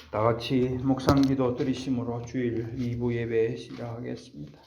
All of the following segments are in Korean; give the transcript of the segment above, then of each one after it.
다 같이 묵상기도 드리심으로 주일 2부 예배 시작하겠습니다.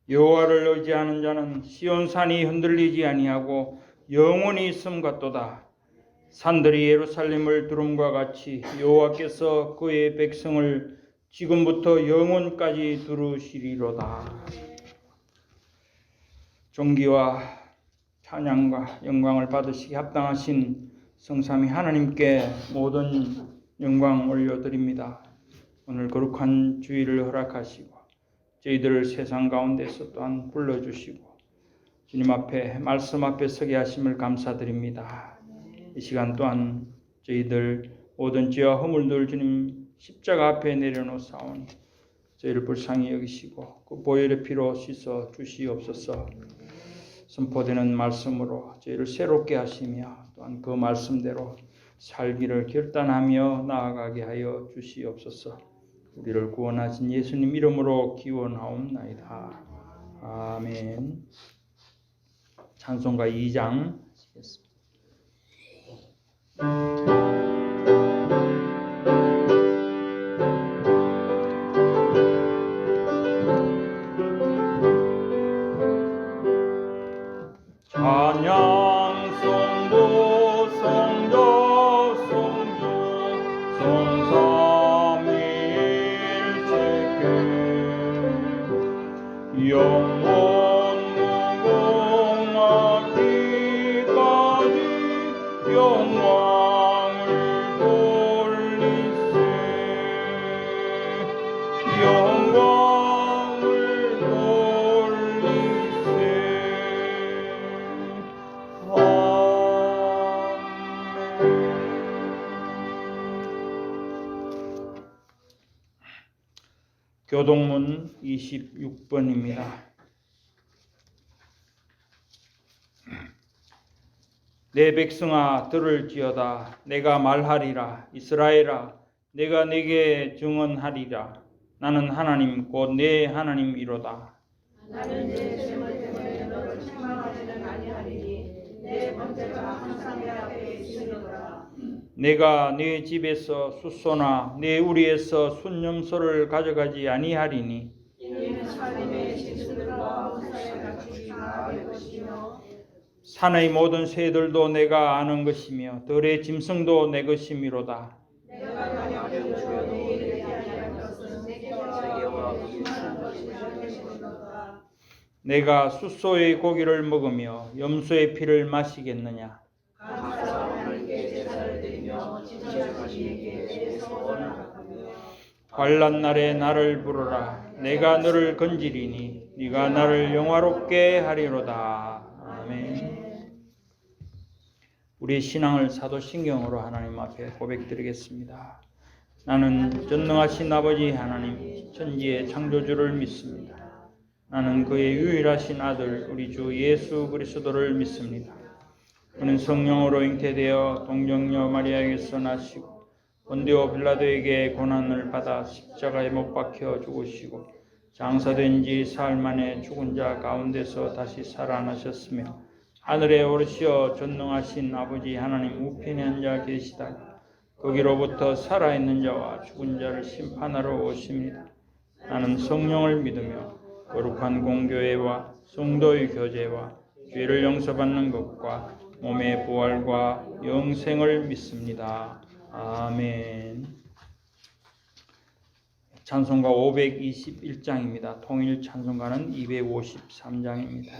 여호와를 의지하는 자는 시온산이 흔들리지 아니하고 영원히 있음 같도다. 산들이 예루살렘을 두름과 같이 여호와께서 그의 백성을 지금부터 영원까지 두르시리로다. 존귀와 찬양과 영광을 받으시기 합당하신 성삼위 하나님께 모든 영광 올려드립니다. 오늘 거룩한 주일을 허락하시고 저희들을 세상 가운데서 또한 불러주시고 주님 앞에 말씀 앞에 서게 하심을 감사드립니다. 이 시간 또한 저희들 모든 죄와 허물들 주님 십자가 앞에 내려놓사오니 저희를 불쌍히 여기시고 그 보혈의 피로 씻어 주시옵소서. 선포되는 말씀으로 저희를 새롭게 하시며 또한 그 말씀대로 살기를 결단하며 나아가게 하여 주시옵소서. 우리를 구원하신 예수님 이름으로 기원하옵나이다. 아멘. 찬송가 2장 하시겠습니다. 찬양 성부 성도 성주 성삼위일체께 영원 무궁하기까지 영광을 돌리세. 영광을 돌리세. 교동문 26번입니다. 내 백성아 들을지어다. 내가 말하리라. 이스라엘아 내가 내게 증언하리라. 나는 하나님 곧 내 하나님이로다. 나는 내 죄물 때문에 너를 책망하지는 아니하리니 내 번제가 항상 내 앞에 있으리로다. 내가 네 집에서 숫소나 네 우리에서 순념소를 가져가지 아니하리니 이는 살림의 짐승들과 무사에 같이 나아갈 것이며 산의 모든 새들도 내가 아는 것이며 들의 짐승도 내 것이미로다. 내가 만약 주여 내 일을 아니할 것은 내게와 여호와께 충만한 것이 될 것이로다. 내가 숫소의 고기를 먹으며 염소의 피를 마시겠느냐. 감사와 하나님께 제사를 드리며 지체하신 이에게 내 소원을 하며 환난 날에 나를 부르라. 내가 너를 건지리니 네가 나를 영화롭게 하리로다. 아멘. 우리의 신앙을 사도신경으로 하나님 앞에 고백드리겠습니다. 나는 전능하신 아버지 하나님 천지의 창조주를 믿습니다. 나는 그의 유일하신 아들 우리 주 예수 그리스도를 믿습니다. 그는 성령으로 잉태되어 동정녀 마리아에게서 나시고 본디오 빌라도에게 고난을 받아 십자가에 못 박혀 죽으시고 장사된 지 사흘 만에 죽은 자 가운데서 다시 살아나셨으며 하늘에 오르시어 전능하신 아버지 하나님 우편에 앉아 계시다가 거기로부터 살아있는 자와 죽은 자를 심판하러 오십니다. 나는 성령을 믿으며 거룩한 공교회와 성도의 교제와 죄를 용서받는 것과 몸의 부활과 영생을 믿습니다. 아멘. 찬송가 521장입니다. 통일 찬송가는 253장입니다.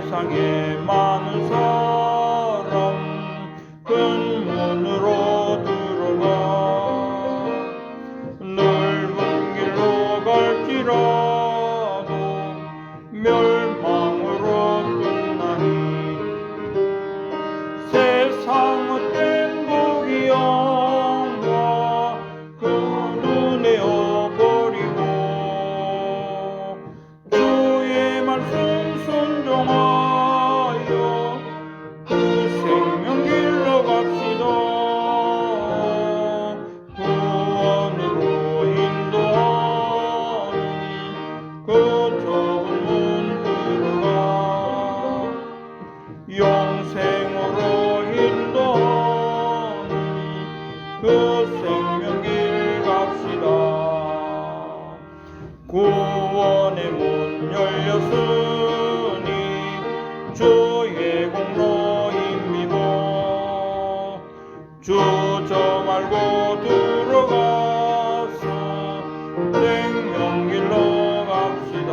세상에 많은 사람 큰 문으로 들어가 넓은 길로 갈지라도 멸망으로 끝나니 세상은 행복이 영과 그 눈에 버리고 주의 말씀 순종하여 그 생명길로 갑시다. 구원으로 인도하니 그 좁은 문 들어가 영생으로 인도하니 그 생명길 갑시다. 구원의 문 열렸으니 주의 공로 힘입어 주저 말고 들어가서 생명길로 갑시다.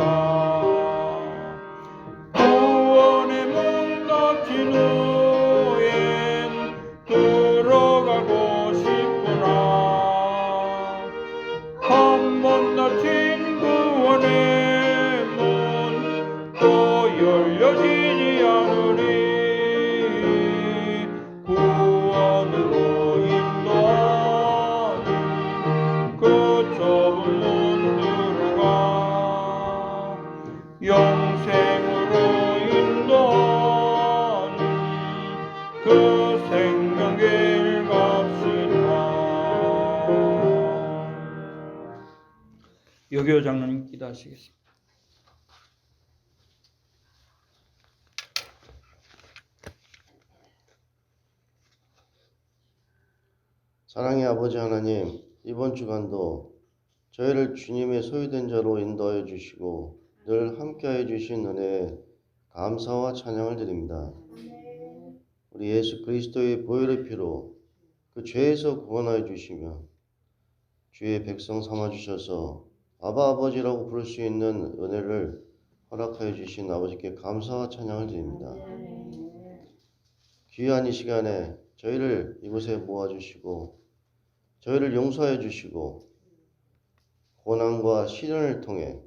구원의 문 닫힌 후엔 들어가고 싶구나. 한 번 닫힌 구원의 문 또 열려지지 않으리. 구원으로 인도하니 그 좁은 문 들어가 영생으로 인도하니 그 생명길 갑시다. 여교 장로님 기도하시겠습니다. 사랑의 아버지 하나님, 이번 주간도 저희를 주님의 소유된 자로 인도하여 주시고 늘 함께하여 주신 은혜에 감사와 찬양을 드립니다. 우리 예수 그리스도의 보혈의 피로 그 죄에서 구원하여 주시며 주의 백성 삼아 주셔서 아바 아버지라고 부를 수 있는 은혜를 허락하여 주신 아버지께 감사와 찬양을 드립니다. 귀한 이 시간에 저희를 이곳에 모아주시고 저희를 용서해 주시고 고난과 시련을 통해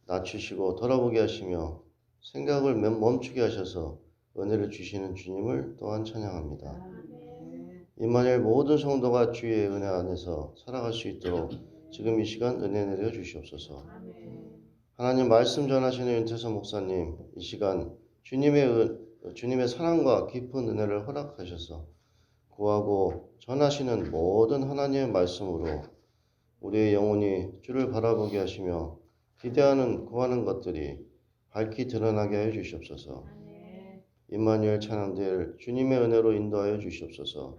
낮추시고 돌아보게 하시며 생각을 멈추게 하셔서 은혜를 주시는 주님을 또한 찬양합니다. 임마누엘 모든 성도가 주의 은혜 안에서 살아갈 수 있도록 지금 이 시간 은혜 내려 주시옵소서. 하나님 말씀 전하시는 윤태선 목사님, 이 시간 주님의 사랑과 깊은 은혜를 허락하셔서 구하고 전하시는 모든 하나님의 말씀으로 우리의 영혼이 주를 바라보게 하시며 기대하는 구하는 것들이 밝히 드러나게 하여 주시옵소서. 임마누엘 찬양될 주님의 은혜로 인도하여 주시옵소서.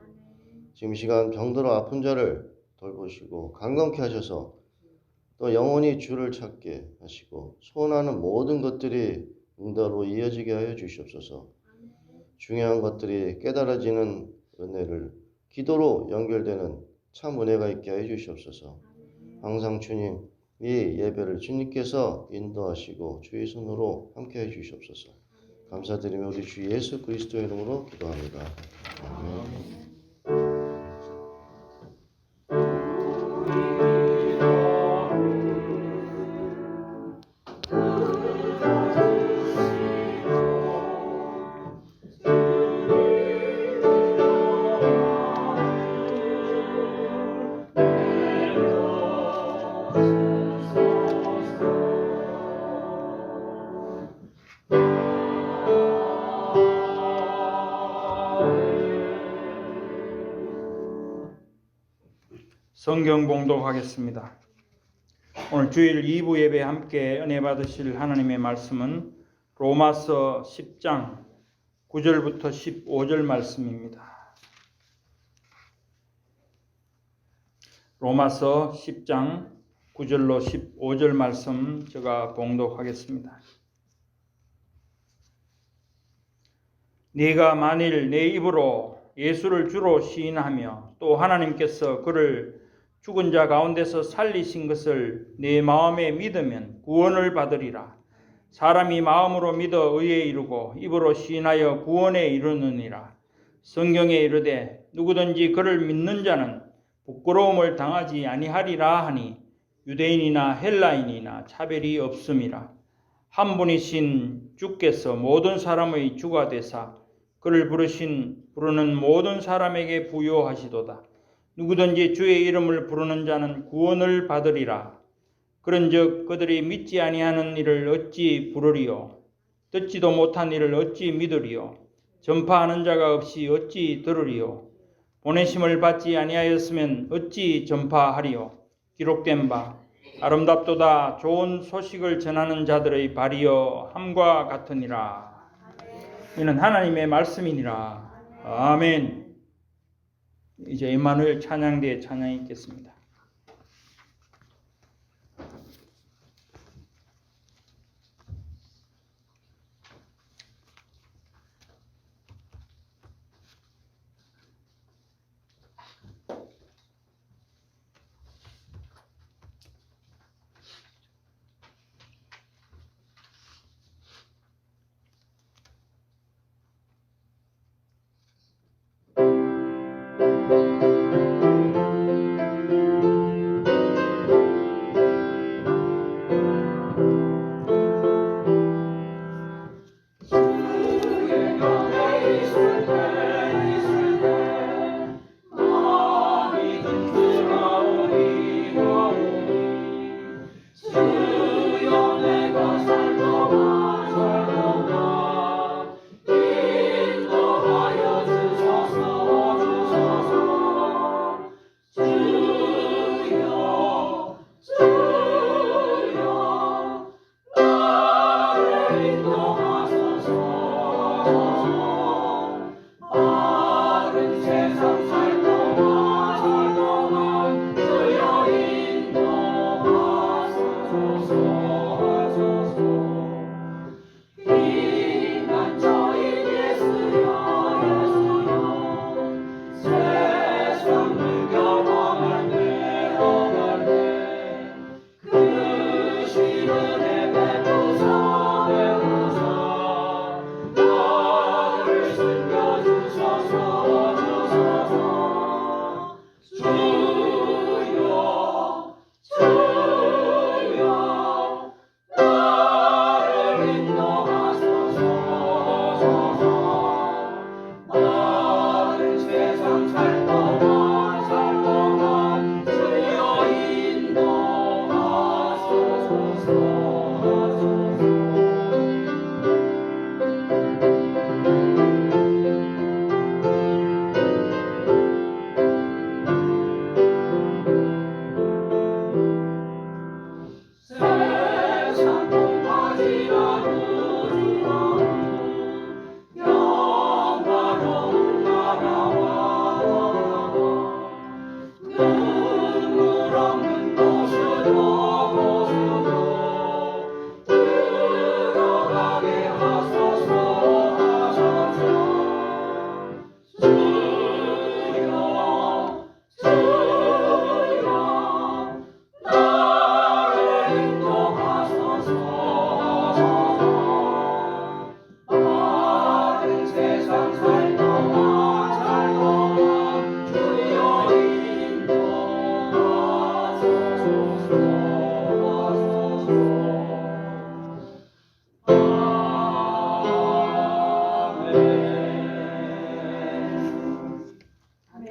지금 이 시간 병들어 아픈 자를 돌보시고 강건케 하셔서 또 영혼이 주를 찾게 하시고 소원하는 모든 것들이 응답으로 이어지게 하여 주시옵소서. 중요한 것들이 깨달아지는 은혜를 기도로 연결되는 참 은혜가 있게 하여 주시옵소서. 항상 주님 이 예배를 주님께서 인도하시고 주의 손으로 함께 해 주시옵소서. 감사드리며 우리 주 예수 그리스도의 이름으로 기도합니다. 아멘. 성경 봉독하겠습니다. 오늘 주일 2부 예배에 함께 은혜 받으실 하나님의 말씀은 로마서 10장 9절부터 15절 말씀입니다. 로마서 10장 9절로 15절 말씀 제가 봉독하겠습니다. 네가 만일 내 입으로 예수를 주로 시인하며 또 하나님께서 그를 죽은 자 가운데서 살리신 것을 내 마음에 믿으면 구원을 받으리라. 사람이 마음으로 믿어 의에 이르고 입으로 시인하여 구원에 이르느니라. 성경에 이르되 누구든지 그를 믿는 자는 부끄러움을 당하지 아니하리라 하니 유대인이나 헬라인이나 차별이 없음이라. 한 분이신 주께서 모든 사람의 주가 되사 그를 부르는 모든 사람에게 부요하시도다. 누구든지 주의 이름을 부르는 자는 구원을 받으리라. 그런즉 그들이 믿지 아니하는 일을 어찌 부르리요? 듣지도 못한 일을 어찌 믿으리요? 전파하는 자가 없이 어찌 들으리요? 보내심을 받지 아니하였으면 어찌 전파하리요? 기록된 바 아름답도다 좋은 소식을 전하는 자들의 발이여 함과 같으니라. 이는 하나님의 말씀이니라. 아멘. 이제 임마누엘 찬양대에 찬양이 있겠습니다.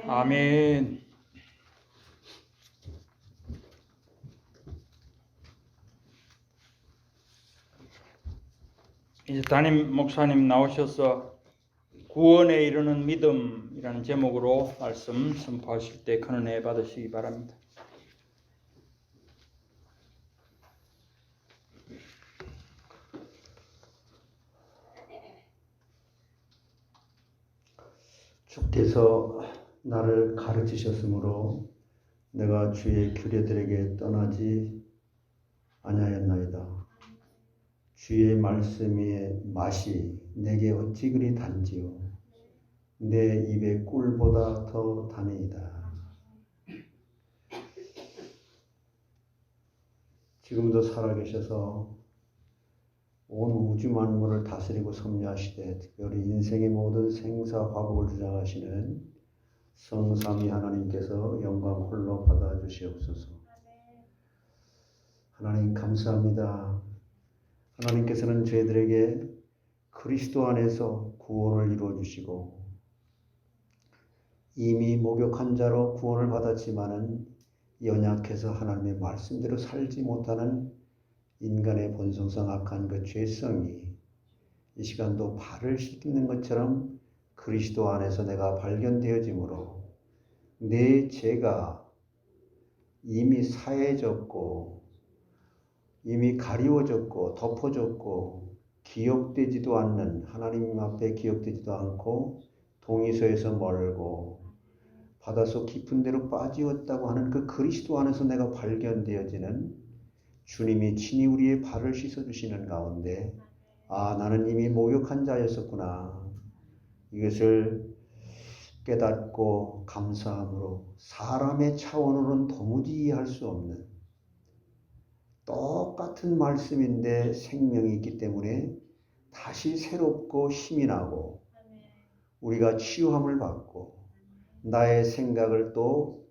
아멘. 이제 담임 목사님 나오셔서 구원에 이르는 믿음이라는 제목으로 말씀 선포하실 때 큰 은혜 받으시기 바랍니다. 주께서 나를 가르치셨으므로 내가 주의 규례들에게 떠나지 아니하였나이다. 주의 말씀의 맛이 내게 어찌 그리 단지요. 내 입의 꿀보다 더 다니이다. 지금도 살아계셔서 온 우주 만물을 다스리고 섭리하시되 특별히 인생의 모든 생사화복을 주장하시는 성삼위 하나님께서 영광 홀로 받아주시옵소서. 하나님 감사합니다. 하나님께서는 저희들에게 그리스도 안에서 구원을 이루어 주시고 이미 목욕한 자로 구원을 받았지만은 연약해서 하나님의 말씀대로 살지 못하는 인간의 본성상 악한 그 죄성이 이 시간도 발을 씻는 것처럼 그리스도 안에서 내가 발견되어지므로 내 죄가 이미 사해졌고 이미 가리워졌고 덮어졌고 기억되지도 않는 하나님 앞에 기억되지도 않고 동의서에서 멀고 바닷속 깊은 데로 빠지었다고 하는 그 그리스도 안에서 내가 발견되어지는 주님이 친히 우리의 발을 씻어주시는 가운데 나는 이미 목욕한 자였었구나. 이것을 깨닫고 감사함으로 사람의 차원으로는 도무지 이해할 수 없는 똑같은 말씀인데 생명이 있기 때문에 다시 새롭고 힘이 나고 우리가 치유함을 받고 나의 생각을 또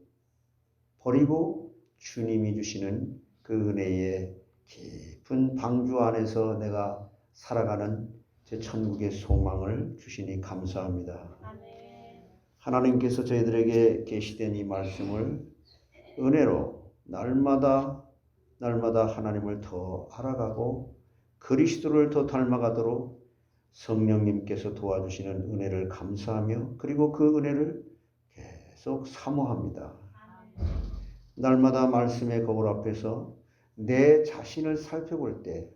버리고 주님이 주시는 그 은혜의 깊은 방주 안에서 내가 살아가는 제 천국의 소망을 주시니 감사합니다. 하나님께서 저희들에게 계시된 이 말씀을 은혜로 날마다 하나님을 더 알아가고 그리스도를 더 닮아가도록 성령님께서 도와주시는 은혜를 감사하며 그리고 그 은혜를 계속 사모합니다. 날마다 말씀의 거울 앞에서 내 자신을 살펴볼 때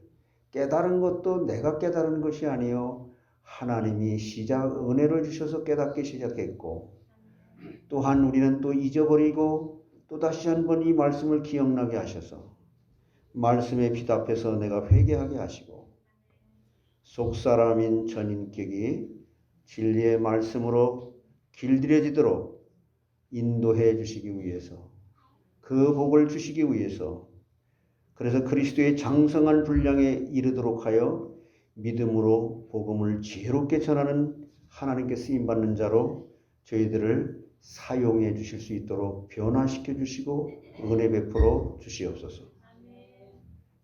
깨달은 것도 내가 깨달은 것이 아니요 하나님이 은혜를 주셔서 깨닫기 시작했고 또한 우리는 또 잊어버리고 또 다시 한번 이 말씀을 기억나게 하셔서 말씀의 빛 앞에서 내가 회개하게 하시고 속사람인 전인격이 진리의 말씀으로 길들여지도록 인도해 주시기 위해서 그 복을 주시기 위해서 그래서 그리스도의 장성한 분량에 이르도록 하여 믿음으로 복음을 지혜롭게 전하는 하나님께 쓰임받는 자로 저희들을 사용해 주실 수 있도록 변화시켜 주시고 은혜 베풀어 주시옵소서.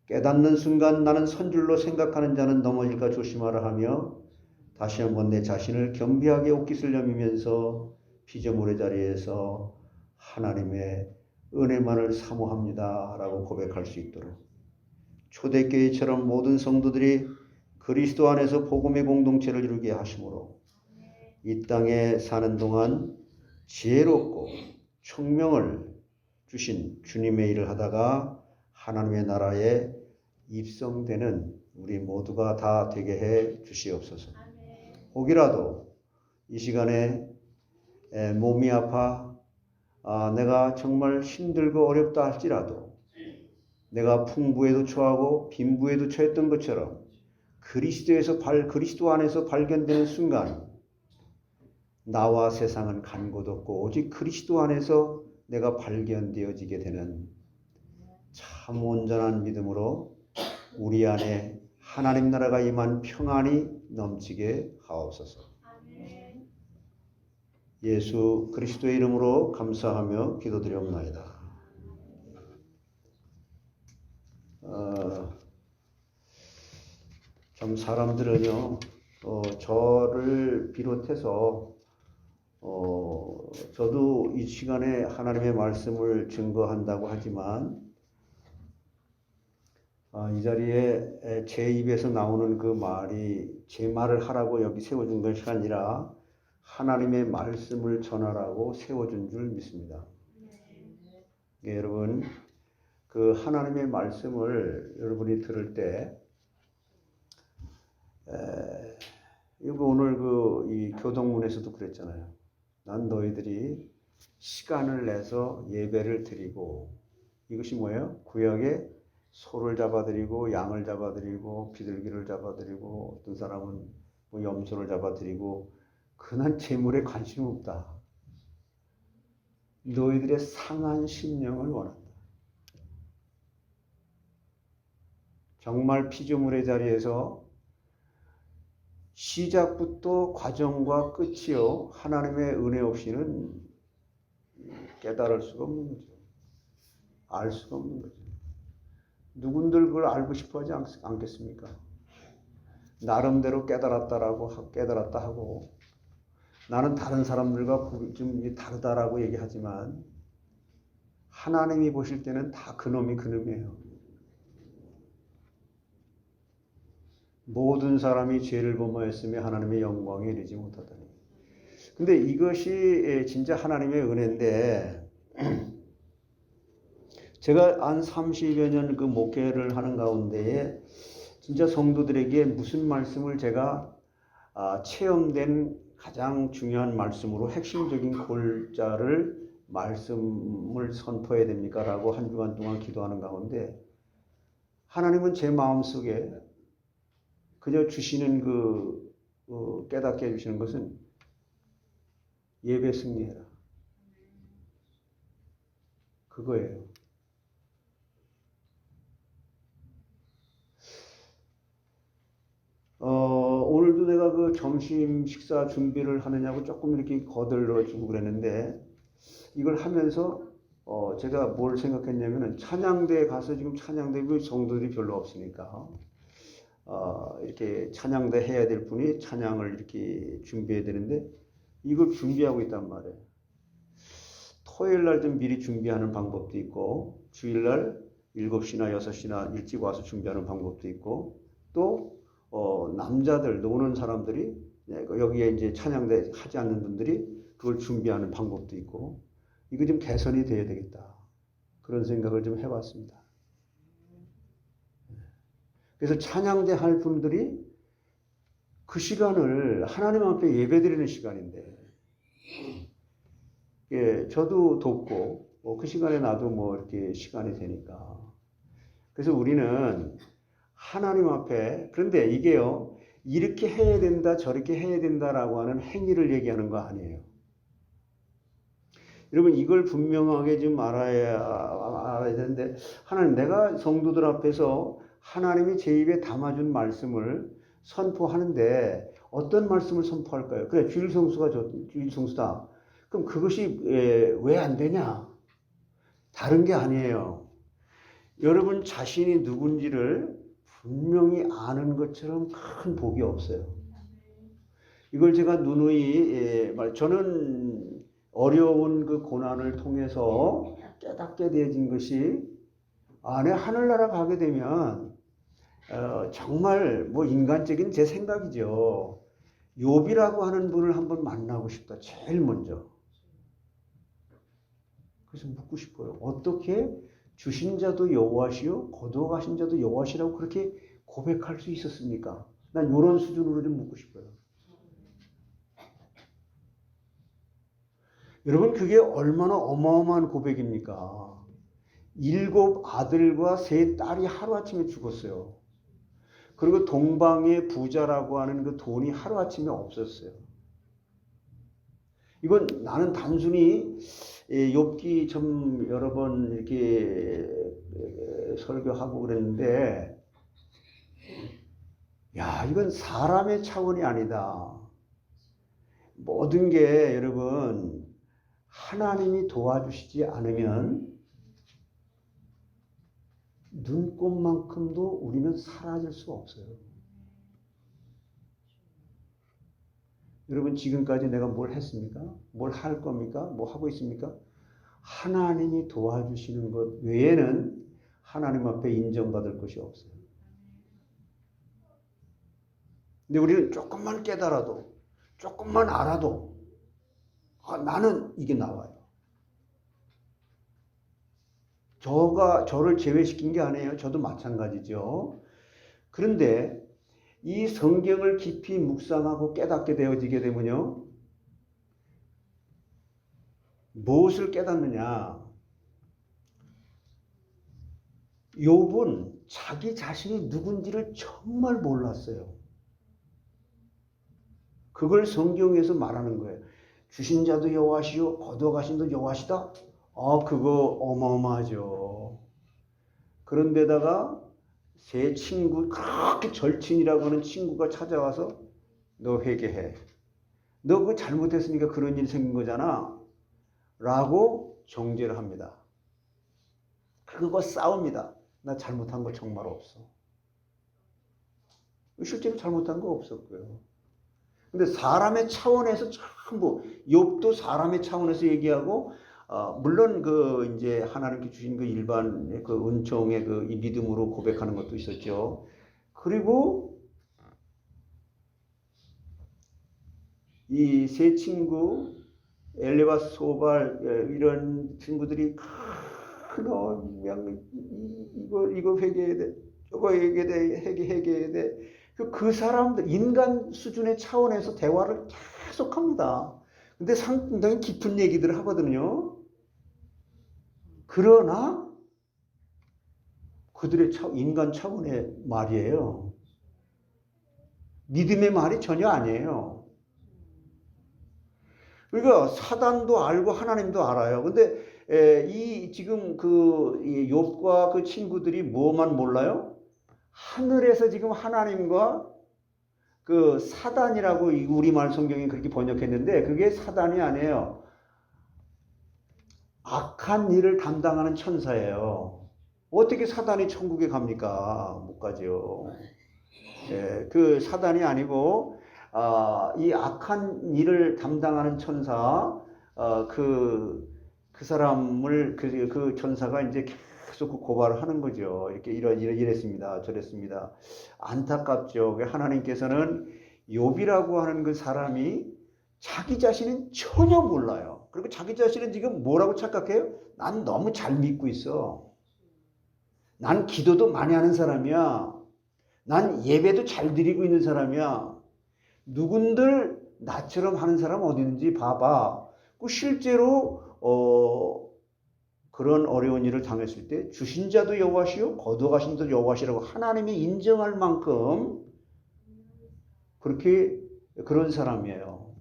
깨닫는 순간 나는 선줄로 생각하는 자는 넘어질까 조심하라 하며 다시 한번 내 자신을 겸비하게 옷깃을 여미면서 피조물의 자리에서 하나님의 은혜만을 사모합니다 라고 고백할 수 있도록 초대교회처럼 모든 성도들이 그리스도 안에서 복음의 공동체를 이루게 하심으로 이 땅에 사는 동안 지혜롭고 총명을 주신 주님의 일을 하다가 하나님의 나라에 입성되는 우리 모두가 다 되게 해 주시옵소서. 혹이라도 이 시간에 몸이 아파 내가 정말 힘들고 어렵다 할지라도 내가 풍부에도 처하고 빈부에도 처했던 것처럼 그리스도 안에서 발견되는 순간 나와 세상은 간 곳 없고 오직 그리스도 안에서 내가 발견되어지게 되는 참 온전한 믿음으로 우리 안에 하나님 나라가 임한 평안이 넘치게 하옵소서. 예수 그리스도의 이름으로 감사하며 기도드리옵나이다. 참 사람들은요, 저를 비롯해서 저도 이 시간에 하나님의 말씀을 증거한다고 하지만 이 자리에 제 입에서 나오는 그 말이 제 말을 하라고 여기 세워준 것이 아니라 하나님의 말씀을 전하라고 세워준 줄 믿습니다. 여러분, 그 하나님의 말씀을 여러분이 들을 때 이거 오늘 이 교동문에서도 그랬잖아요. 난 너희들이 시간을 내서 예배를 드리고 이것이 뭐예요? 구약에 소를 잡아드리고 양을 잡아드리고 비둘기를 잡아드리고 어떤 사람은 뭐 염소를 잡아드리고 그난 재물에 관심 없다. 너희들의 상한 심령을 원한다. 정말 피조물의 자리에서 시작부터 과정과 끝이요 하나님의 은혜 없이는 깨달을 수가 없는 거죠. 알 수가 없는 거죠. 누군들 그걸 알고 싶어 하지 않겠습니까? 나름대로 깨달았다 하고 나는 다른 사람들과 좀 다르다라고 얘기하지만 하나님이 보실 때는 다 그놈이 그놈이에요. 모든 사람이 죄를 범하였으며 하나님의 영광에 이르지 못하다니. 근데 이것이 진짜 하나님의 은혜인데 제가 한 30여 년 그 목회를 하는 가운데에 진짜 성도들에게 무슨 말씀을 제가 체험된 가장 중요한 말씀으로 핵심적인 골자를 말씀을 선포해야 됩니까? 라고 한 주간 동안 기도하는 가운데 하나님은 제 마음속에 그저 주시는 깨닫게 해주시는 것은 예배 승리해라. 그거예요. 오늘도 내가 그 점심 식사 준비를 하느냐고 조금 이렇게 거들러주고 그랬는데 이걸 하면서 제가 뭘 생각했냐면은 찬양대에 가서 지금 찬양대 성도들이 별로 없으니까 이렇게 찬양대 해야 될 분이 찬양을 이렇게 준비해야 되는데 이걸 준비하고 있단 말이에요. 토요일 날 좀 미리 준비하는 방법도 있고 주일날 7시나 6시나 일찍 와서 준비하는 방법도 있고 또 남자들 노는 사람들이 여기에 이제 찬양대 하지 않는 분들이 그걸 준비하는 방법도 있고 이거 좀 개선이 돼야 되겠다. 그런 생각을 좀 해봤습니다. 그래서 찬양대 할 분들이 그 시간을 하나님 앞에 예배드리는 시간인데 저도 돕고 그 시간에 나도 이렇게 시간이 되니까 그래서 우리는 하나님 앞에 그런데 이게요 이렇게 해야 된다 저렇게 해야 된다라고 하는 행위를 얘기하는 거 아니에요. 여러분 이걸 분명하게 좀 알아야 되는데 하나님 내가 성도들 앞에서 하나님이 제 입에 담아준 말씀을 선포하는데 어떤 말씀을 선포할까요? 그래 주일성수가 주일성수다. 그럼 그것이 왜 안 되냐? 다른 게 아니에요. 여러분 자신이 누군지를 분명히 아는 것처럼 큰 복이 없어요. 이걸 제가 누누이 저는 어려운 그 고난을 통해서 깨닫게 되어진 것이 내 하늘나라 가게 되면 정말 인간적인 제 생각이죠. 욥이라고 하는 분을 한번 만나고 싶다. 제일 먼저. 그래서 묻고 싶어요. 어떻게 주신 자도 여호와시요 거두어가신 자도 여호와시라고 그렇게 고백할 수 있었습니까? 난 이런 수준으로 좀 묻고 싶어요. 여러분 그게 얼마나 어마어마한 고백입니까? 7 아들과 3 딸이 하루아침에 죽었어요. 그리고 동방의 부자라고 하는 그 돈이 하루아침에 없었어요. 이건 나는 단순히 욥기 좀 여러 번 이렇게 설교하고 그랬는데 이건 사람의 차원이 아니다. 모든 게 여러분 하나님이 도와주시지 않으면 눈꽃만큼도 우리는 사라질 수가 없어요. 여러분 지금까지 내가 뭘 했습니까? 뭘 할 겁니까? 뭐 하고 있습니까? 하나님이 도와주시는 것 외에는 하나님 앞에 인정받을 것이 없어요. 근데 우리는 조금만 깨달아도 조금만 알아도 나는 이게 나와요. 저를 제외시킨 게 아니에요. 저도 마찬가지죠. 그런데 이 성경을 깊이 묵상하고 깨닫게 되어지게 되면요. 무엇을 깨닫느냐? 욥은 자기 자신이 누군지를 정말 몰랐어요. 그걸 성경에서 말하는 거예요. 주신 자도 여호와시요 거두어가신 자도 여호와시다. 그거 어마어마하죠. 그런데다가 새 친구, 그렇게 절친이라고 하는 친구가 찾아와서 너 회개해. 너 그거 잘못했으니까 그런 일이 생긴 거잖아. 라고 정죄를 합니다. 그거 싸웁니다. 나 잘못한 거 정말 없어. 실제로 잘못한 거 없었고요. 근데 사람의 차원에서 전부 욥도 사람의 차원에서 얘기하고 물론 그 이제 하나님께 주신 그 일반 그 은총의 그 이 믿음으로 고백하는 것도 있었죠. 그리고 이 세 친구 엘리와 소발 이런 친구들이 이거 회개해야 돼, 저거 회개해야 돼. 그 사람들 인간 수준의 차원에서 대화를 계속합니다. 근데 상당히 깊은 얘기들을 하거든요. 그러나 그들의 인간 차원의 말이에요. 믿음의 말이 전혀 아니에요. 그러니까 사단도 알고 하나님도 알아요. 근데 이 지금 그 욥과 그 친구들이 뭐만 몰라요? 하늘에서 지금 하나님과 그 사단이라고 우리말 성경이 그렇게 번역했는데 그게 사단이 아니에요. 악한 일을 담당하는 천사예요. 어떻게 사단이 천국에 갑니까? 못 가죠. 그 사단이 아니고 이 악한 일을 담당하는 천사 그 사람을 그 천사가 이제 계속 고발을 하는 거죠. 이렇게 이랬습니다. 저랬습니다. 안타깝죠. 하나님께서는 욥이라고 하는 그 사람이 자기 자신은 전혀 몰라요. 그리고 자기 자신은 지금 뭐라고 착각해요? 난 너무 잘 믿고 있어. 난 기도도 많이 하는 사람이야. 난 예배도 잘 드리고 있는 사람이야. 누군들 나처럼 하는 사람 어디 있는지 봐봐. 실제로 그런 어려운 일을 당했을 때 주신 자도 여호와시요 거두어가신 자도 여호와시라고 하나님이 인정할 만큼 그런 사람이에요.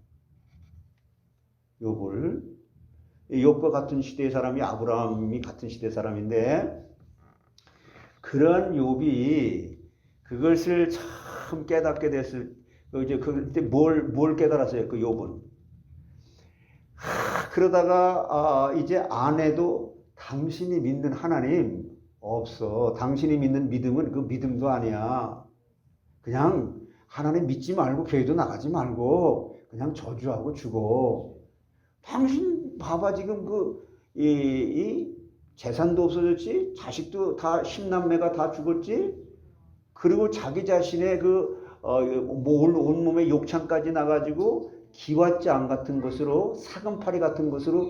욥과 같은 시대의 사람이 아브라함이 같은 시대의 사람인데 그런 욥이 그것을 참 깨닫게 됐을 이제 그때 뭘 깨달았어요? 그 욥은 그러다가 이제 아내도 당신이 믿는 하나님 없어. 당신이 믿는 믿음은 그 믿음도 아니야. 그냥 하나님 믿지 말고 교회도 나가지 말고 그냥 저주하고 죽어. 당신 봐봐 지금 이 재산도 없어졌지, 자식도 다 10남매가 다 죽었지. 그리고 자기 자신의 온몸에 욕창까지 나가지고 기왓장 같은 것으로 사금파리 같은 것으로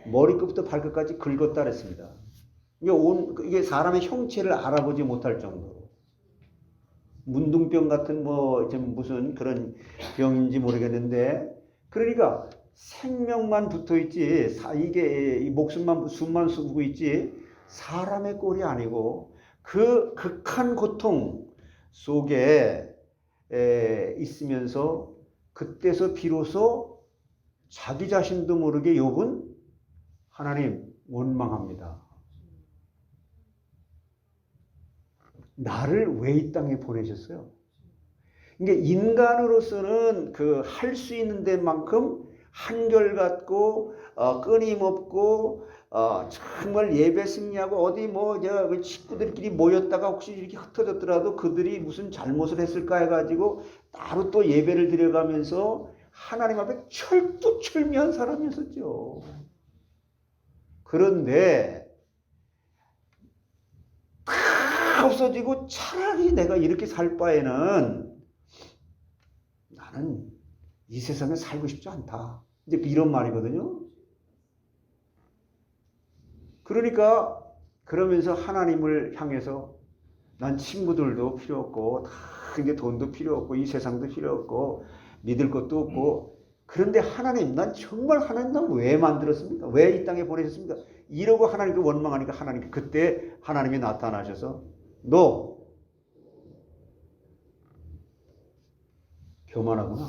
머리끝부터 발끝까지 긁었다 그랬습니다. 이게 사람의 형체를 알아보지 못할 정도로 문둥병 같은 무슨 그런 병인지 모르겠는데 그러니까 생명만 붙어 있지 이게 숨만 쓰고 있지 사람의 꼴이 아니고 그 극한 고통 속에 있으면서 그때서 비로소 자기 자신도 모르게 욥은 하나님 원망합니다. 나를 왜 이 땅에 보내셨어요? 그러니까 인간으로서는 할 수 있는 데만큼 한결같고 끊임없고 정말 예배 승리하고 어디 그 식구들끼리 모였다가 혹시 이렇게 흩어졌더라도 그들이 무슨 잘못을 했을까 해가지고 따로 또 예배를 드려가면서 하나님 앞에 철두철미한 사람이었었죠. 그런데 다 없어지고 차라리 내가 이렇게 살 바에는 나는 이 세상에 살고 싶지 않다. 이제 이런 말이거든요. 그러니까 그러면서 하나님을 향해서 난 친구들도 필요 없고 다 이제 돈도 필요 없고 이 세상도 필요 없고 믿을 것도 없고 그런데 하나님 난 정말 하나님 난 왜 만들었습니까? 왜 이 땅에 보내셨습니까? 이러고 하나님께 원망하니까 하나님께 그때 하나님이 나타나셔서 너 교만하구나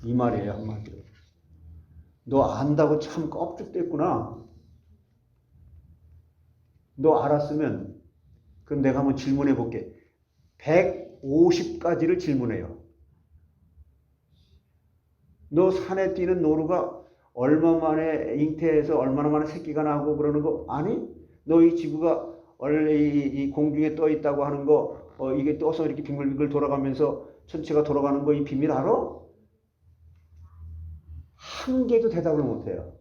이 말이에요. 한마디로 너 안다고 참 껍죽됐구나. 너 알았으면 그럼 내가 한번 질문해 볼게. 150가지를 질문해요. 너 산에 뛰는 노루가 얼마 만에 잉태해서 얼마나 만에 새끼가 나고 그러는 거 아니? 너 이 지구가 원래 이 공중에 떠 있다고 하는 거 이게 떠서 이렇게 빙글빙글 돌아가면서 전체가 돌아가는 거 이 비밀 알아? 한 개도 대답을 못해요.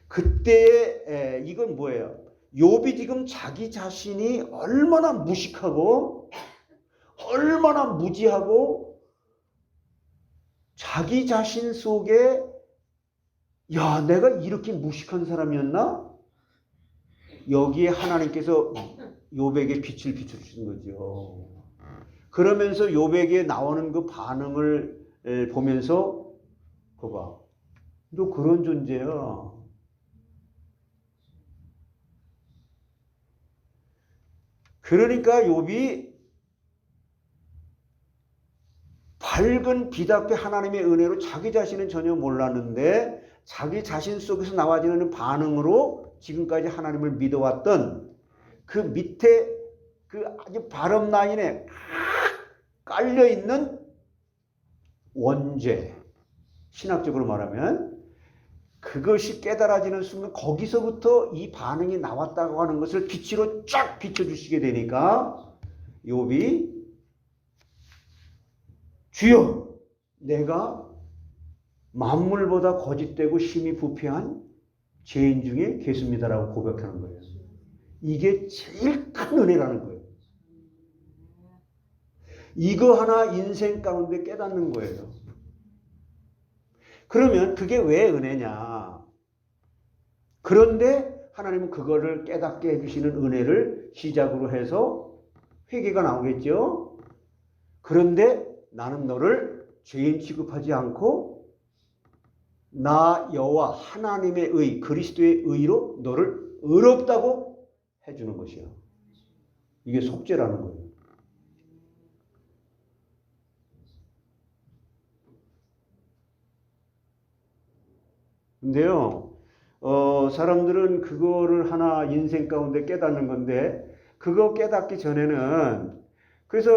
그때 이건 뭐예요? 욥이 지금 자기 자신이 얼마나 무식하고 얼마나 무지하고 자기 자신 속에 야, 내가 이렇게 무식한 사람이었나? 여기에 하나님께서 욥에게 빛을 비춰주신 거죠. 그러면서 욥에게 나오는 그 반응을 보면서 그거 봐. 너 그런 존재야. 그러니까 욥이 밝은 빛 앞에 하나님의 은혜로 자기 자신은 전혀 몰랐는데 자기 자신 속에서 나와지는 반응으로 지금까지 하나님을 믿어왔던 그 밑에 그 아주 바람 라인에 깔려있는 원죄, 신학적으로 말하면 그것이 깨달아지는 순간 거기서부터 이 반응이 나왔다고 하는 것을 빛으로 쫙 비춰주시게 되니까 욥이 주여 내가 만물보다 거짓되고 심히 부패한 죄인 중에 계십니다라고 고백하는 거예요. 이게 제일 큰 은혜라는 거예요. 이거 하나 인생 가운데 깨닫는 거예요. 그러면 그게 왜 은혜냐? 그런데 하나님은 그거를 깨닫게 해주시는 은혜를 시작으로 해서 회개가 나오겠죠? 그런데 나는 너를 죄인 취급하지 않고 나 여호와 하나님의 의, 그리스도의 의로 너를 의롭다고 해주는 것이요. 이게 속죄라는 거예요. 근데요, 사람들은 그거를 하나 인생 가운데 깨닫는 건데, 그거 깨닫기 전에는, 그래서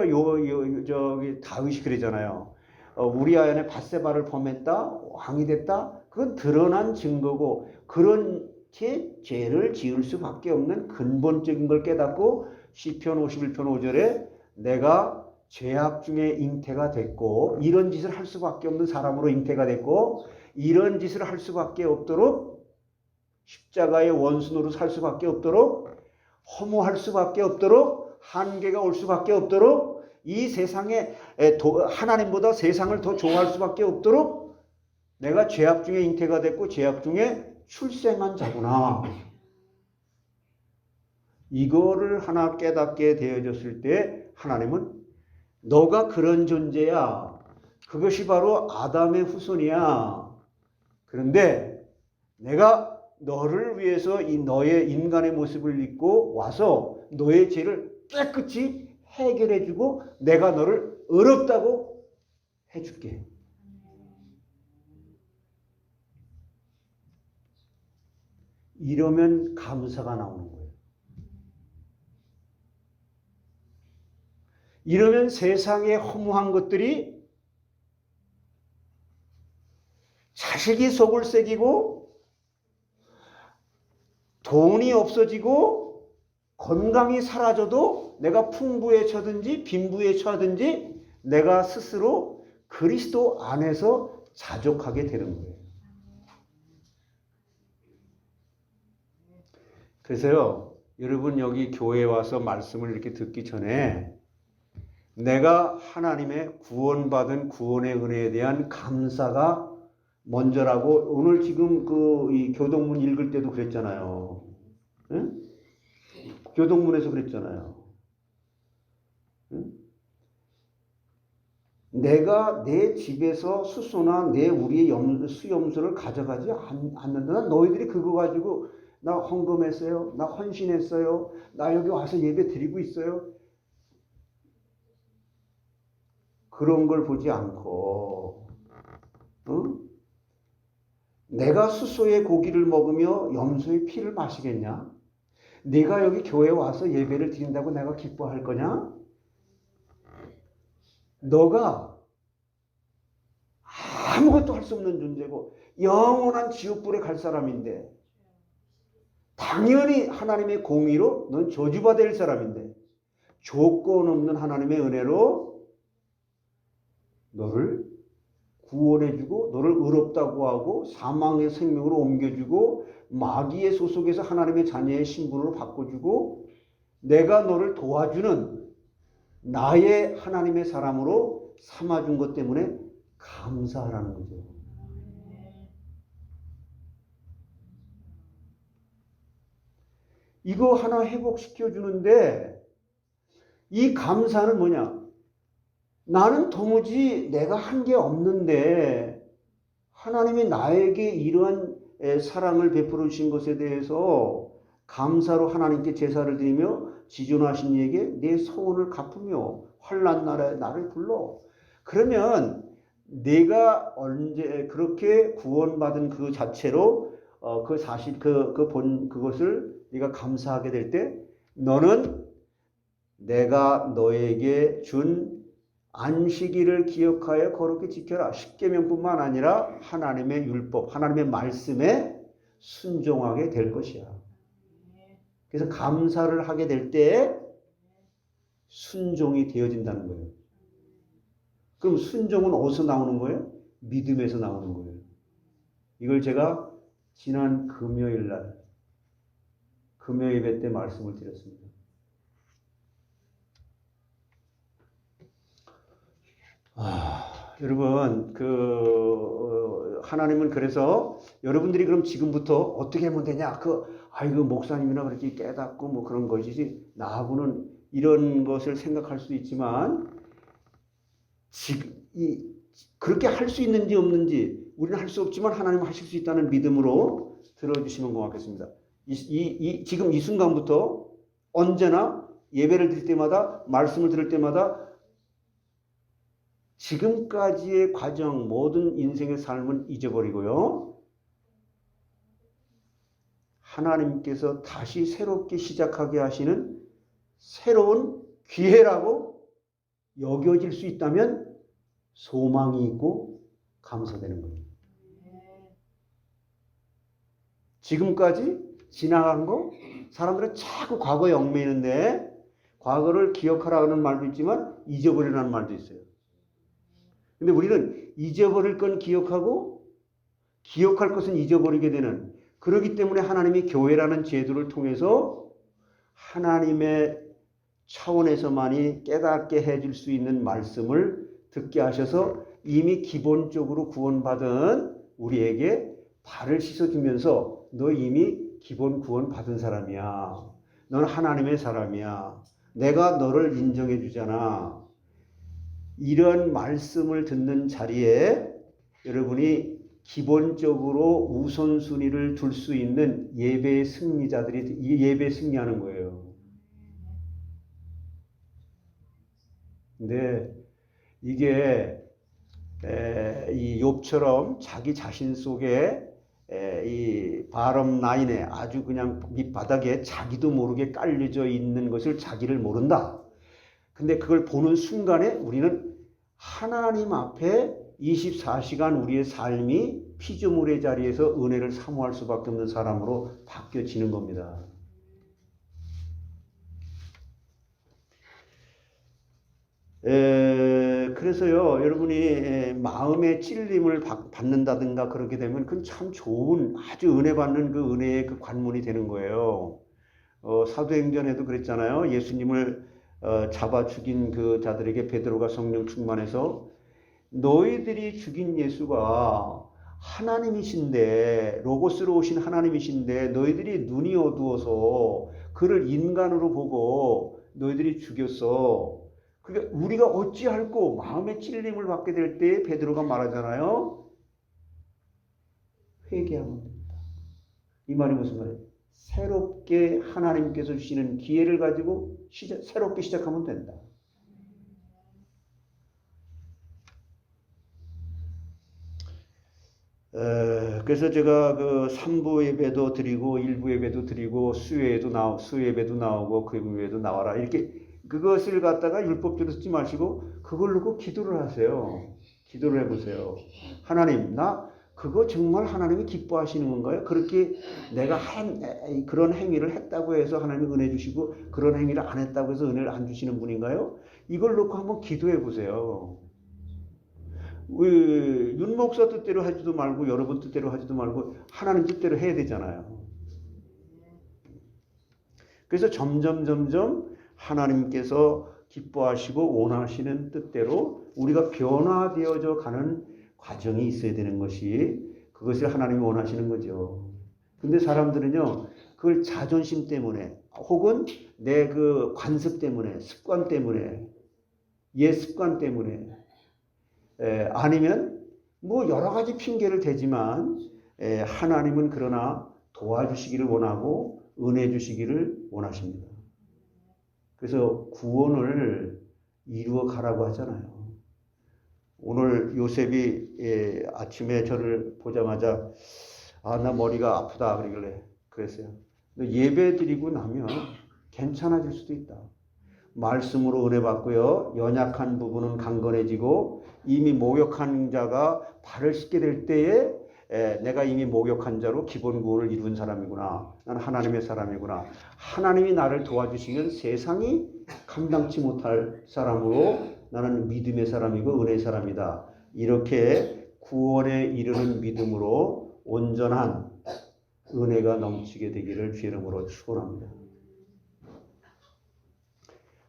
저기 다윗이 그러잖아요. 우리아 안에 밧세바를 범했다, 왕이 됐다. 그건 드러난 증거고 그렇게 죄를 지을 수밖에 없는 근본적인 걸 깨닫고 시편 51편 5절에 내가 죄악 중에 잉태가 됐고 이런 짓을 할 수밖에 없는 사람으로 잉태가 됐고 이런 짓을 할 수밖에 없도록 십자가의 원수노로 살 수밖에 없도록 허무할 수밖에 없도록 한계가 올 수밖에 없도록 이 세상에 하나님보다 세상을 더 좋아할 수밖에 없도록 내가 죄악 중에 잉태가 됐고 죄악 중에 출생한 자구나. 이거를 하나 깨닫게 되어졌을 때 하나님은 너가 그런 존재야. 그것이 바로 아담의 후손이야. 그런데 내가 너를 위해서 이 너의 인간의 모습을 입고 와서 너의 죄를 깨끗이 해결해주고 내가 너를 의롭다고 해줄게. 이러면 감사가 나오는 거예요. 이러면 세상의 허무한 것들이 자식이 속을 새기고 돈이 없어지고 건강이 사라져도 내가 풍부에 처든지 빈부에 처든지 내가 스스로 그리스도 안에서 자족하게 되는 거예요. 그래서요, 여러분 여기 교회에 와서 말씀을 이렇게 듣기 전에 내가 하나님의 구원받은 구원의 은혜에 대한 감사가 먼저라고 오늘 지금 이 교동문 읽을 때도 그랬잖아요. 응? 교동문에서 그랬잖아요. 응? 내가 내 집에서 수소나 우리의 수염소를 가져가지 않는다. 너희들이 그거 가지고 나 헌금했어요. 나 헌신했어요. 나 여기 와서 예배 드리고 있어요. 그런 걸 보지 않고 응? 내가 수소의 고기를 먹으며 염소의 피를 마시겠냐? 네가 여기 교회에 와서 예배를 드린다고 내가 기뻐할 거냐? 너가 아무것도 할 수 없는 존재고 영원한 지옥불에 갈 사람인데 당연히 하나님의 공의로 넌 저주받을 사람인데 조건 없는 하나님의 은혜로 너를 구원해주고 너를 의롭다고 하고 사망의 생명으로 옮겨주고 마귀의 소속에서 하나님의 자녀의 신분으로 바꿔주고 내가 너를 도와주는 나의 하나님의 사람으로 삼아준 것 때문에 감사하라는 거죠. 이거 하나 회복시켜 주는데 이 감사는 뭐냐? 나는 도무지 내가 한 게 없는데 하나님이 나에게 이러한 사랑을 베풀어 주신 것에 대해서 감사로 하나님께 제사를 드리며 지존하신 이에게 내 소원을 갚으며 환난 날에 나를 불러. 그러면 내가 언제 그렇게 구원받은 그 자체로 그 사실 그것을 네가 감사하게 될 때 너는 내가 너에게 준 안식일을 기억하여 거룩히 지켜라. 십계명뿐만 아니라 하나님의 율법, 하나님의 말씀에 순종하게 될 것이야. 그래서 감사를 하게 될 때 순종이 되어진다는 거예요. 그럼 순종은 어디서 나오는 거예요? 믿음에서 나오는 거예요. 이걸 제가 지난 금요일 날 금요 예배 때 말씀을 드렸습니다. 여러분, 하나님은 그래서 여러분들이 그럼 지금부터 어떻게 하면 되냐? 아이고, 목사님이나 그렇게 깨닫고 뭐 그런 것이지, 나하고는 이런 것을 생각할 수도 있지만, 그렇게 할 수 있는지 없는지, 우리는 할 수 없지만 하나님은 하실 수 있다는 믿음으로 들어주시면 고맙겠습니다. 지금 이 순간부터 언제나 예배를 드릴 때마다, 말씀을 들을 때마다 지금까지의 과정, 모든 인생의 삶은 잊어버리고요. 하나님께서 다시 새롭게 시작하게 하시는 새로운 기회라고 여겨질 수 있다면 소망이 있고 감사되는 거예요. 지금까지 지나간 거, 사람들은 자꾸 과거에 얽매이는데 과거를 기억하라는 말도 있지만 잊어버리라는 말도 있어요. 근데 우리는 잊어버릴 건 기억하고 기억할 것은 잊어버리게 되는, 그렇기 때문에 하나님이 교회라는 제도를 통해서 하나님의 차원에서만이 깨닫게 해줄 수 있는 말씀을 듣게 하셔서 이미 기본적으로 구원받은 우리에게 발을 씻어주면서 너 이미 기본 구원 받은 사람이야. 너는 하나님의 사람이야. 내가 너를 인정해 주잖아. 이런 말씀을 듣는 자리에 여러분이 기본적으로 우선순위를 둘 수 있는 예배의 승리자들이 예배에 승리하는 거예요. 근데 이게 이 욥처럼 자기 자신 속에 이 바럼 라인에 아주 그냥 밑바닥에 자기도 모르게 깔려져 있는 것을 자기를 모른다. 근데 그걸 보는 순간에 우리는 하나님 앞에 24시간 우리의 삶이 피조물의 자리에서 은혜를 사모할 수밖에 없는 사람으로 바뀌어지는 겁니다. 그래서요, 여러분이 마음의 찔림을 받는다든가 그렇게 되면 그건 참 좋은, 아주 은혜 받는 그 은혜의 그 관문이 되는 거예요. 사도행전에도 그랬잖아요. 예수님을 잡아 죽인 그 자들에게 베드로가 성령 충만해서 너희들이 죽인 예수가 하나님이신데, 로고스로 오신 하나님이신데 너희들이 눈이 어두워서 그를 인간으로 보고 너희들이 죽였어. 그러니까 우리가 어찌할꼬 마음의 찔림을 받게 될 때 베드로가 말하잖아요. 회개하면 됩니다. 이 말이 무슨 말이에요? 새롭게 하나님께서 주시는 기회를 가지고 새롭게 시작하면 된다. 그래서 제가 그 3부 예배도 드리고 1부 예배도 드리고 수요 예배도 나오고 금요 예배도 나와라. 이렇게 그것을 갖다가 율법적으로 쓰지 마시고 그걸 놓고 기도를 하세요. 기도를 해보세요. 하나님, 나 그거 정말 하나님이 기뻐하시는 건가요? 그렇게 내가 그런 행위를 했다고 해서 하나님이 은혜 주시고 그런 행위를 안 했다고 해서 은혜를 안 주시는 분인가요? 이걸 놓고 한번 기도해 보세요. 윤 목사 뜻대로 하지도 말고 여러분 뜻대로 하지도 말고 하나님 뜻대로 해야 되잖아요. 그래서 점점 하나님께서 기뻐하시고 원하시는 뜻대로 우리가 변화되어져 가는 과정이 있어야 되는 것이 그것을 하나님이 원하시는 거죠. 근데 사람들은요, 그걸 자존심 때문에 혹은 내 그 관습 때문에, 습관 때문에, 옛 습관 때문에, 아니면 뭐 여러 가지 핑계를 대지만 하나님은 그러나 도와주시기를 원하고 은혜 주시기를 원하십니다. 그래서 구원을 이루어 가라고 하잖아요. 오늘 요셉이 아침에 저를 보자마자 나 머리가 아프다 그랬어요. 근데 예배 드리고 나면 괜찮아질 수도 있다. 말씀으로 은혜 받고요. 연약한 부분은 강건해지고 이미 목욕한 자가 발을 씻게 될 때에 내가 이미 목욕한 자로 기본 구원을 이룬 사람이구나. 나는 하나님의 사람이구나. 하나님이 나를 도와주시면 세상이 감당치 못할 사람으로 나는 믿음의 사람이고 은혜의 사람이다. 이렇게 구원에 이르는 믿음으로 온전한 은혜가 넘치게 되기를 주의 이름으로 축원합니다.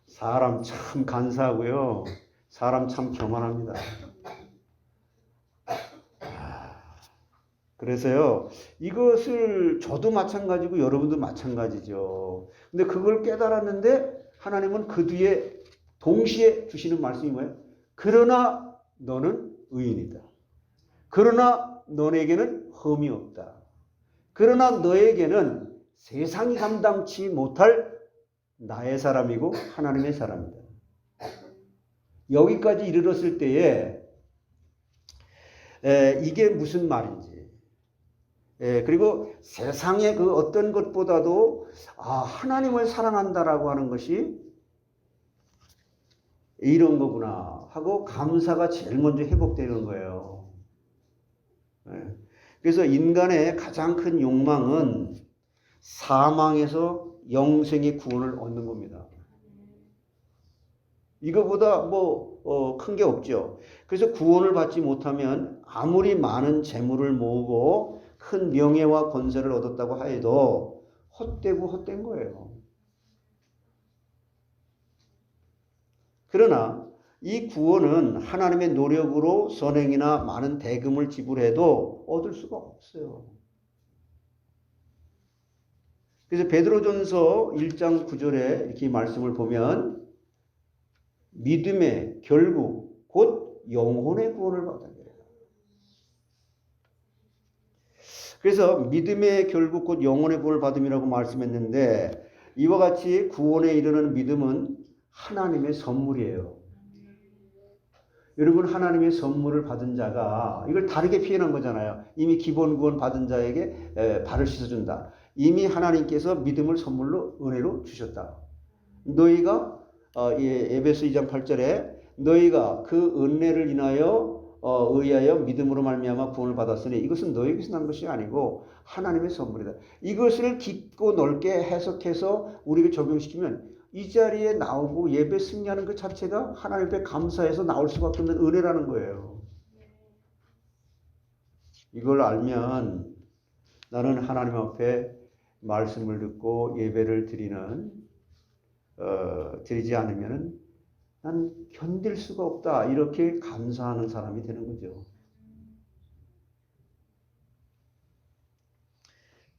사람 참 간사하고요. 사람 참 교만합니다. 그래서요, 이것을 저도 마찬가지고 여러분도 마찬가지죠. 근데 그걸 깨달았는데 하나님은 그 뒤에 동시에 주시는 말씀이 뭐예요? 그러나 너는 의인이다. 그러나 너에게는 흠이 없다. 그러나 너에게는 세상이 감당치 못할 나의 사람이고 하나님의 사람이다. 여기까지 이르렀을 때에 이게 무슨 말인지 그리고 세상의 그 어떤 것보다도 하나님을 사랑한다라고 하는 것이 이런 거구나 하고 감사가 제일 먼저 회복되는 거예요. 그래서 인간의 가장 큰 욕망은 사망에서 영생의 구원을 얻는 겁니다. 이거보다 큰 게 없죠. 그래서 구원을 받지 못하면 아무리 많은 재물을 모으고 큰 명예와 권세를 얻었다고 하여도 헛되고 헛된 거예요. 그러나 이 구원은 하나님의 노력으로 선행이나 많은 대금을 지불해도 얻을 수가 없어요. 그래서 베드로전서 1장 9절에 이렇게 말씀을 보면 믿음의 결국 곧 영혼의 구원을 받아야 돼요. 그래서 믿음의 결국 곧 영혼의 구원을 받음이라고 말씀했는데 이와 같이 구원에 이르는 믿음은 하나님의 선물이에요. 여러분 하나님의 선물을 받은 자가 이걸 다르게 표현한 거잖아요. 이미 기본 구원 받은 자에게 발을 씻어준다. 이미 하나님께서 믿음을 선물로 은혜로 주셨다. 너희가 에베소 2장 8절에 너희가 그 은혜를 의하여 믿음으로 말미암아 구원을 받았으니 이것은 너희에게서 난 것이 아니고 하나님의 선물이다. 이것을 깊고 넓게 해석해서 우리에게 적용시키면 이 자리에 나오고 예배 승리하는 그 자체가 하나님 앞에 감사해서 나올 수밖에 없는 은혜라는 거예요. 이걸 알면 나는 하나님 앞에 말씀을 듣고 예배를 드리지 않으면 난 견딜 수가 없다. 이렇게 감사하는 사람이 되는 거죠.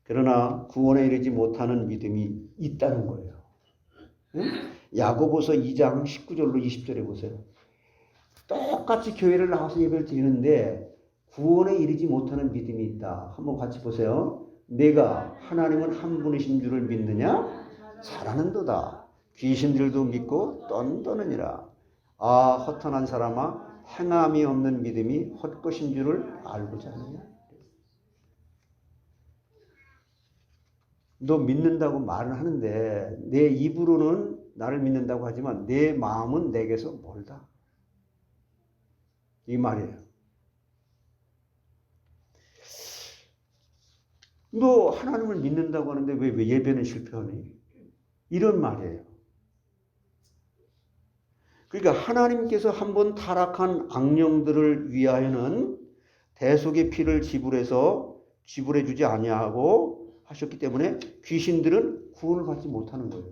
그러나 구원에 이르지 못하는 믿음이 있다는 거예요. 야고보서 2장 19절로 20절에 보세요. 똑같이 교회를 나와서 예배를 드리는데 구원에 이르지 못하는 믿음이 있다. 한번 같이 보세요. 내가 하나님은 한 분이신 줄을 믿느냐? 잘하는도다. 귀신들도 믿고 떤떠느니라. 허탄한 사람아, 행함이 없는 믿음이 헛것인 줄을 알고자 하느냐? 너 믿는다고 말은 하는데 내 입으로는 나를 믿는다고 하지만 내 마음은 내게서 멀다. 이 말이에요. 너 하나님을 믿는다고 하는데 왜 예배는 실패하니? 이런 말이에요. 그러니까 하나님께서 한번 타락한 악령들을 위하여는 대속의 피를 지불해 주지 아니하고 하셨기 때문에 귀신들은 구원을 받지 못하는 거예요.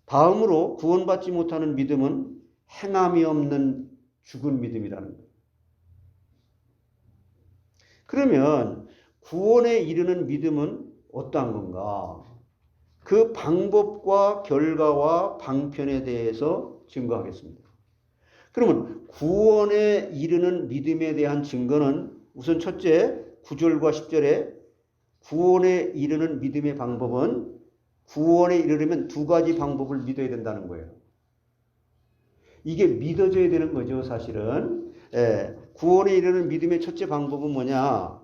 다음으로 구원받지 못하는 믿음은 행함이 없는 죽은 믿음이라는 거예요. 그러면 구원에 이르는 믿음은 어떠한 건가? 그 방법과 결과와 방편에 대해서 증거하겠습니다. 그러면 구원에 이르는 믿음에 대한 증거는 우선 첫째 9절과 10절에 구원에 이르는 믿음의 방법은 구원에 이르려면 두 가지 방법을 믿어야 된다는 거예요. 이게 믿어져야 되는 거죠, 사실은. 구원에 이르는 믿음의 첫째 방법은 뭐냐?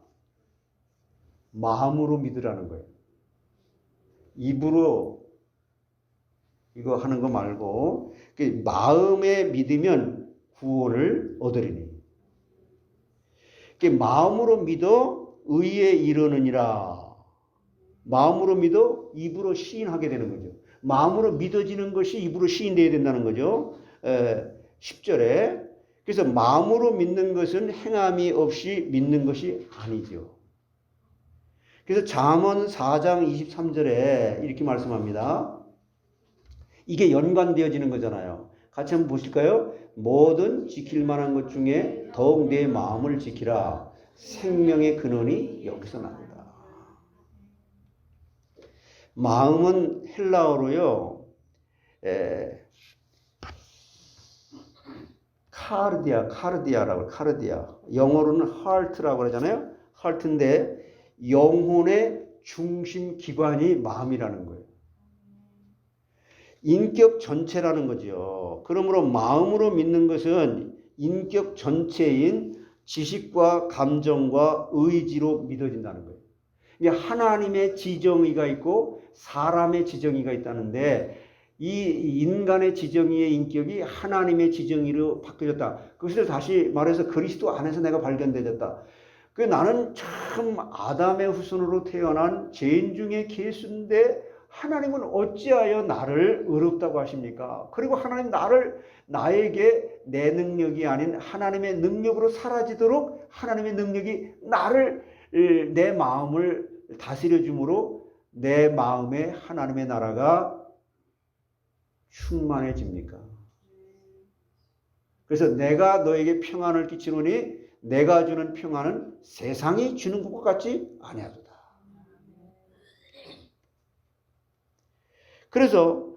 마음으로 믿으라는 거예요. 입으로 이거 하는 거 말고 마음에 믿으면 구원을 얻으리니. 마음으로 믿어 의에 이르느니라. 마음으로 믿어 입으로 시인하게 되는 거죠. 마음으로 믿어지는 것이 입으로 시인되어야 된다는 거죠. 10절에. 그래서 마음으로 믿는 것은 행함이 없이 믿는 것이 아니죠. 그래서 잠언 4장 23절에 이렇게 말씀합니다. 이게 연관되어지는 거잖아요. 같이 한번 보실까요? 뭐든 지킬 만한 것 중에 더욱 내 마음을 지키라. 생명의 근원이 여기서 납니다. 마음은 헬라어로요. 카르디아. 영어로는 heart라고 그러잖아요. heart인데 영혼의 중심 기관이 마음이라는 거예요. 인격 전체라는 거죠. 그러므로 마음으로 믿는 것은 인격 전체인 지식과 감정과 의지로 믿어진다는 거예요. 이게 하나님의 지정의가 있고 사람의 지정의가 있다는데 이 인간의 지정의의 인격이 하나님의 지정의로 바뀌어졌다. 그것을 다시 말해서 그리스도 안에서 내가 발견되었다. 나는 참 아담의 후손으로 태어난 죄인 중에 개수인데 하나님은 어찌하여 나를 의롭다고 하십니까? 그리고 하나님 나에게 내 능력이 아닌 하나님의 능력으로 사라지도록 하나님의 능력이 내 마음을 다스려 주므로 내 마음에 하나님의 나라가 충만해집니까? 그래서 내가 너에게 평안을 끼치노니 내가 주는 평안은 세상이 주는 것과 같지 아니하도다. 그래서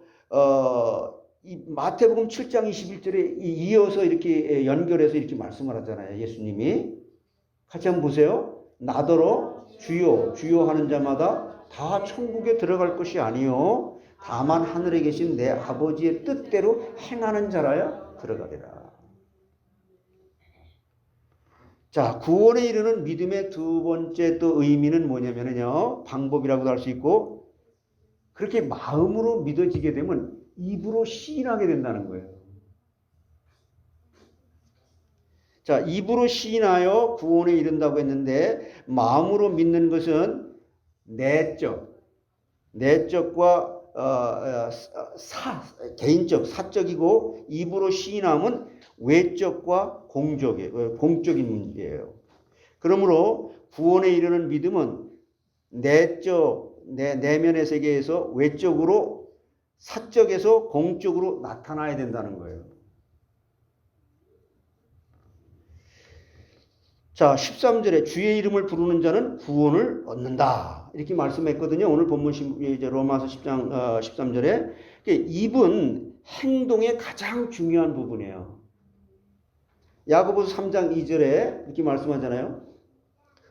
이 마태복음 7장 21절에 이어서 이렇게 연결해서 이렇게 말씀을 하잖아요. 예수님이 같이 한번 보세요. 나더러 주여 주여 하는 자마다 다 천국에 들어갈 것이 아니요 다만 하늘에 계신 내 아버지의 뜻대로 행하는 자라야 들어가리라. 자, 구원에 이르는 믿음의 두 번째 또 의미는 뭐냐면요. 방법이라고도 할 수 있고 그렇게 마음으로 믿어지게 되면 입으로 시인하게 된다는 거예요. 자, 입으로 시인하여 구원에 이른다고 했는데 마음으로 믿는 것은 내적과 개인적, 사적이고 입으로 시인함은 외적과 공적인 문제예요. 그러므로 구원에 이르는 믿음은 내면의 세계에서 외적으로 사적에서 공적으로 나타나야 된다는 거예요. 자, 13절에 주의 이름을 부르는 자는 구원을 얻는다. 이렇게 말씀했거든요. 오늘 본문 이제 로마서 10장 13절에 입은 행동의 가장 중요한 부분이에요. 야고보서 3장 2절에 이렇게 말씀하잖아요.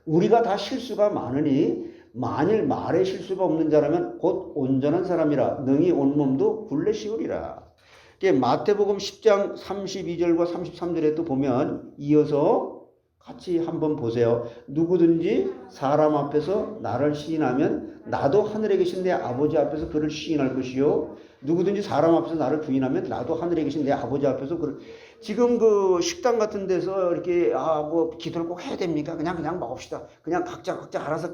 우리가 다 실수가 많으니 만일 말에 실수가 없는 자라면 곧 온전한 사람이라 능히 온몸도 굴레 씌우리라. 마태복음 10장 32절과 33절에 또 보면 이어서 같이 한번 보세요. 누구든지 사람 앞에서 나를 시인하면 나도 하늘에 계신 내 아버지 앞에서 그를 시인할 것이요. 누구든지 사람 앞에서 나를 부인하면 나도 하늘에 계신 내 아버지 앞에서 그를. 지금 그 식당 같은 데서 이렇게 뭐 기도를 꼭 해야 됩니까? 그냥 먹읍시다. 그냥 각자 알아서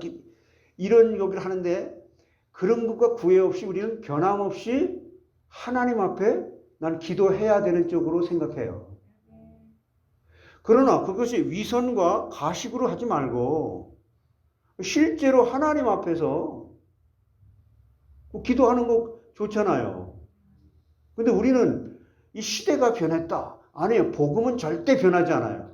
이런 얘기를 하는데 그런 것과 구애 없이 우리는 변함없이 하나님 앞에 난 기도해야 되는 쪽으로 생각해요. 그러나 그것이 위선과 가식으로 하지 말고 실제로 하나님 앞에서 기도하는 거 좋잖아요. 근데 우리는 이 시대가 변했다. 아니에요. 복음은 절대 변하지 않아요.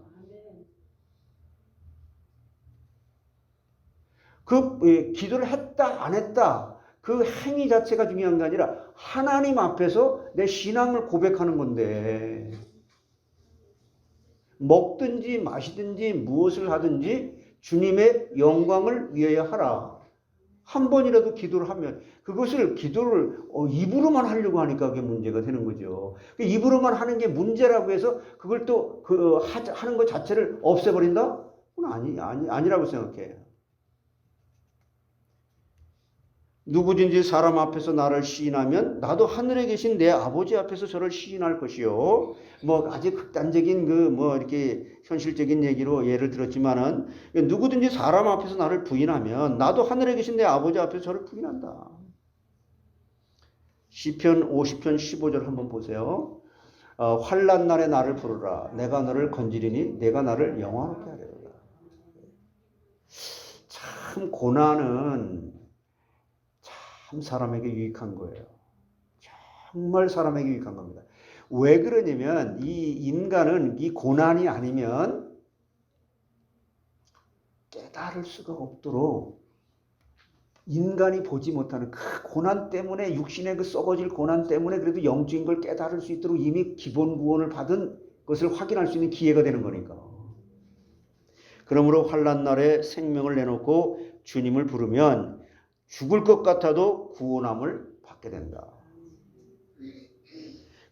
그 기도를 했다 안 했다 그 행위 자체가 중요한 게 아니라 하나님 앞에서 내 신앙을 고백하는 건데 먹든지 마시든지 무엇을 하든지 주님의 영광을 위하여 하라. 한 번이라도 기도를 하면 그것을 기도를 입으로만 하려고 하니까 그게 문제가 되는 거죠. 입으로만 하는 게 문제라고 해서 그걸 또 하는 것 자체를 없애버린다? 그건 아니라고 생각해요. 누구든지 사람 앞에서 나를 시인하면 나도 하늘에 계신 내 아버지 앞에서 저를 시인할 것이요. 뭐 아주 극단적인 이렇게 현실적인 얘기로 예를 들었지만은 누구든지 사람 앞에서 나를 부인하면 나도 하늘에 계신 내 아버지 앞에서 저를 부인한다. 시편 50편 15절 한번 보세요. 환난 날에 나를 부르라. 내가 너를 건지리니 내가 나를 영화롭게 하리라. 참 고난은 참 사람에게 유익한 거예요. 정말 사람에게 유익한 겁니다. 왜 그러냐면 이 인간은 이 고난이 아니면 깨달을 수가 없도록 인간이 보지 못하는 그 고난 때문에 육신의 그 썩어질 고난 때문에 그래도 영적인 걸 깨달을 수 있도록 이미 기본 구원을 받은 것을 확인할 수 있는 기회가 되는 거니까. 그러므로 환난 날에 생명을 내놓고 주님을 부르면 죽을 것 같아도 구원함을 받게 된다.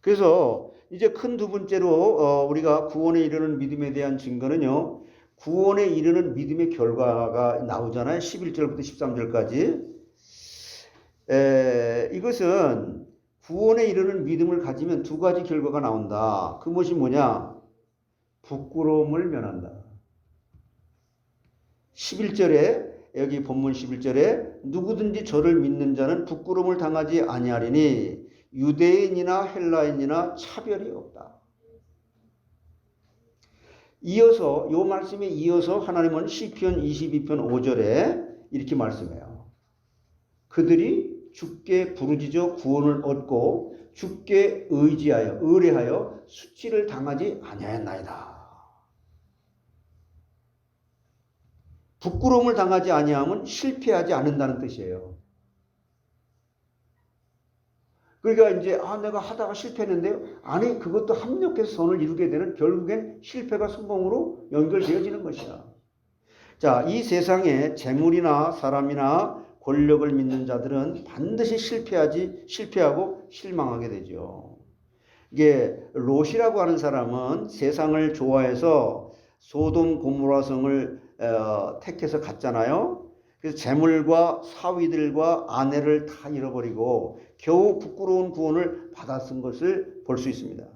그래서 이제 큰 두 번째로 우리가 구원에 이르는 믿음에 대한 증거는요. 구원에 이르는 믿음의 결과가 나오잖아요. 11절부터 13절까지. 이것은 구원에 이르는 믿음을 가지면 두 가지 결과가 나온다. 그것이 뭐냐? 부끄러움을 면한다. 11절에 여기 본문 11절에 누구든지 저를 믿는 자는 부끄러움을 당하지 아니하리니 유대인이나 헬라인이나 차별이 없다. 이어서 이 말씀에 이어서 하나님은 시편 22편 5절에 이렇게 말씀해요. 그들이 주께 부르짖어 구원을 얻고 주께 의뢰하여 수치를 당하지 아니하였나이다. 부끄러움을 당하지 아니하면 실패하지 않는다는 뜻이에요. 그러니까 이제 내가 하다가 실패했는데요. 아니 그것도 합력해서 선을 이루게 되는 결국엔 실패가 성공으로 연결되어지는 것이야. 자, 이 세상에 재물이나 사람이나 권력을 믿는 자들은 반드시 실패하고 실망하게 되죠. 이게 롯이라고 하는 사람은 세상을 좋아해서 소돔 고모라 성을 택해서 갔잖아요. 그래서 재물과 사위들과 아내를 다 잃어버리고 겨우 부끄러운 구원을 받았은 것을 볼 수 있습니다.